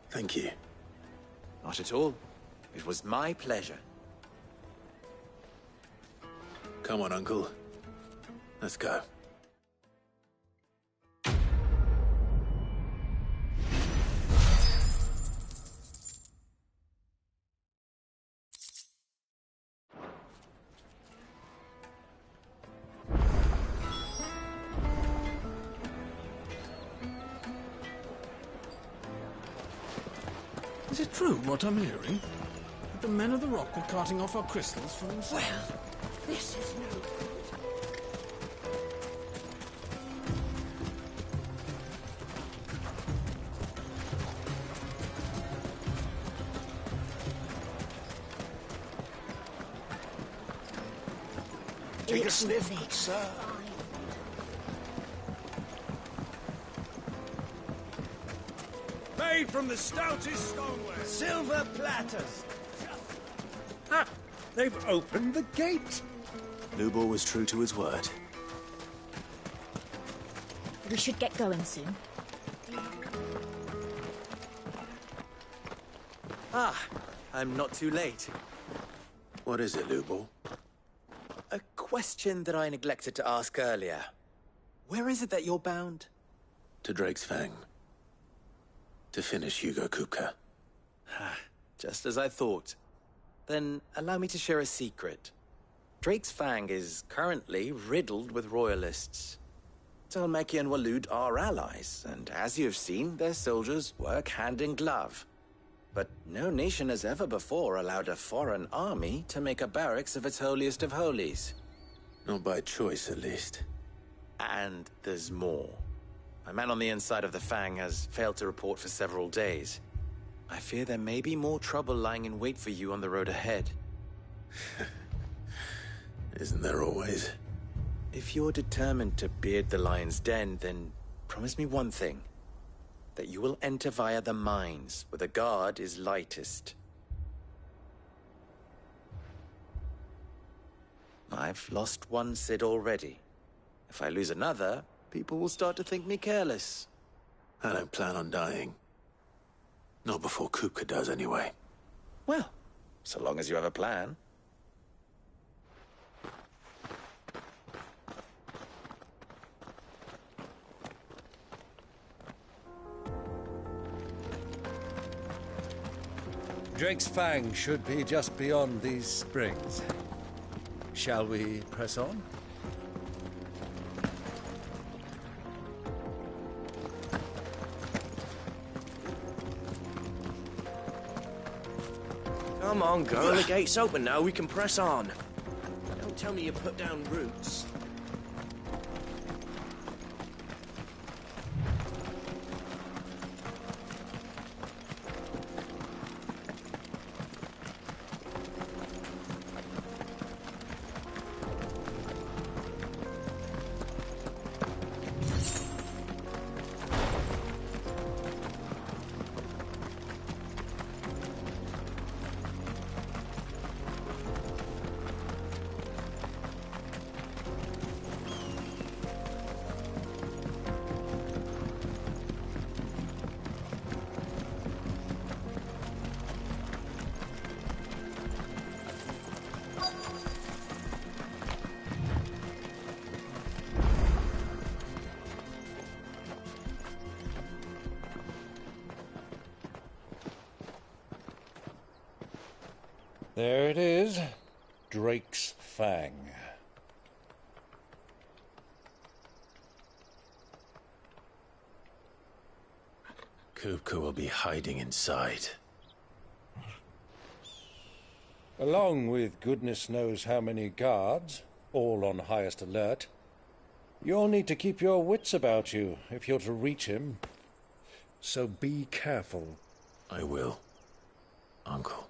Thank you. Not at all. It was my pleasure. Come on, Uncle. Let's go. Is it true what I'm hearing? That the men of the Rock were carting off our crystals for themselves? Well, this is no good. Take a sniff, sir. Made from the stoutest stoneware. Silver platters. Ha! They've opened the gate. Lubor was true to his word. We should get going soon. Ah, I'm not too late. What is it, Lubor? A question that I neglected to ask earlier. Where is it that you're bound? To Drake's Fang. To finish Hugo Kupka. Just as I thought. Then allow me to share a secret. Drake's Fang is currently riddled with royalists. Dhalmekian and Walud are allies, and as you've seen, their soldiers work hand in glove. But no nation has ever before allowed a foreign army to make a barracks of its holiest of holies. Not by choice, at least. And there's more. A man on the inside of the Fang has failed to report for several days. I fear there may be more trouble lying in wait for you on the road ahead. Isn't there always? If you're determined to beard the lion's den, then promise me one thing. That you will enter via the mines, where the guard is lightest. I've lost one Cid already. If I lose another, people will start to think me careless. I don't plan on dying. Not before Kupka does, anyway. Well, so long as you have a plan. Drake's Fang should be just beyond these springs. Shall we press on? Come on, girl. The gate's open now. We can press on. Don't tell me you put down roots. There it is. Drake's Fang. Kupka will be hiding inside. Along with goodness knows how many guards, all on highest alert. You'll need to keep your wits about you if you're to reach him. So be careful. I will, Uncle.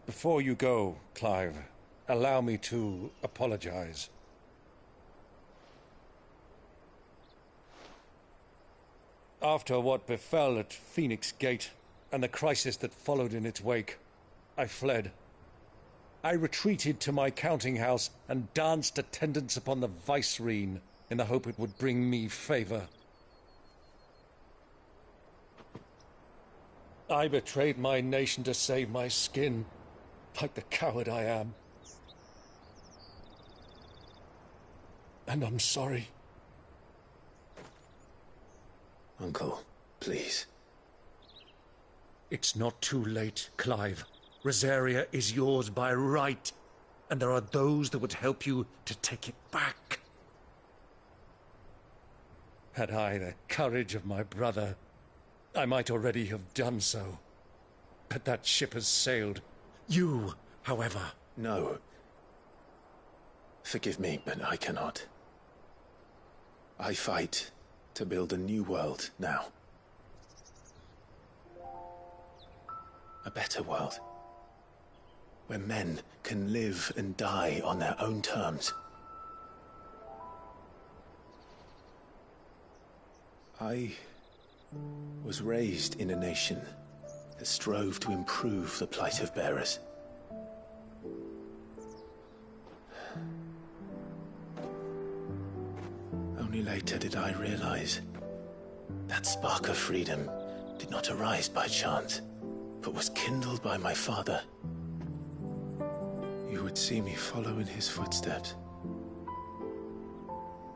Before you go, Clive, allow me to apologize. After what befell at Phoenix Gate and the crisis that followed in its wake, I fled. I retreated to my counting house and danced attendance upon the vicereine in the hope it would bring me favor. I betrayed my nation to save my skin, like the coward I am. And I'm sorry. Uncle, please. It's not too late, Clive. Rosaria is yours by right, and there are those that would help you to take it back. Had I the courage of my brother, I might already have done so. But that ship has sailed. You, however... No. Forgive me, but I cannot. I fight to build a new world now. A better world. Where men can live and die on their own terms. I was raised in a nation that strove to improve the plight of bearers. Only later did I realize that spark of freedom did not arise by chance, but was kindled by my father. You would see me follow in his footsteps.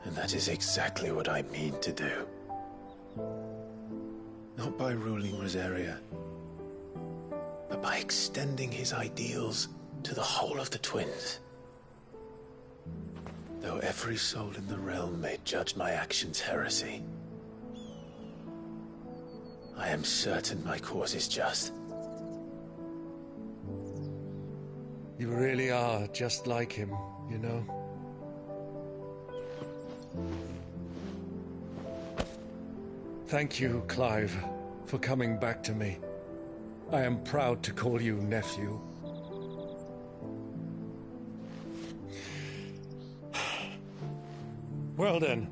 And that is exactly what I mean to do. Not by ruling Rosaria, but by extending his ideals to the whole of the twins. Though every soul in the realm may judge my actions heresy, I am certain my cause is just. You really are just like him, you know? Thank you, Clive, for coming back to me. I am proud to call you nephew. Well then,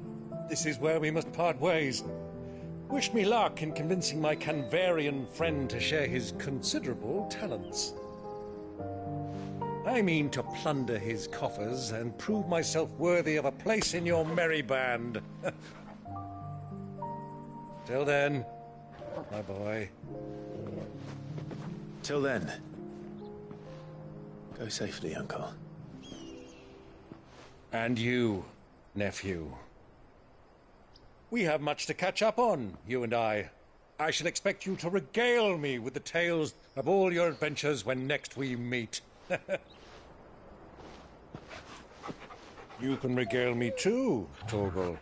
this is where we must part ways. Wish me luck in convincing my Canvarian friend to share his considerable talents. I mean to plunder his coffers and prove myself worthy of a place in your merry band. Till then, my boy. Till then, go safely, Uncle. And you, nephew. We have much to catch up on, you and I. I shall expect you to regale me with the tales of all your adventures when next we meet. You can regale me too, Torgal.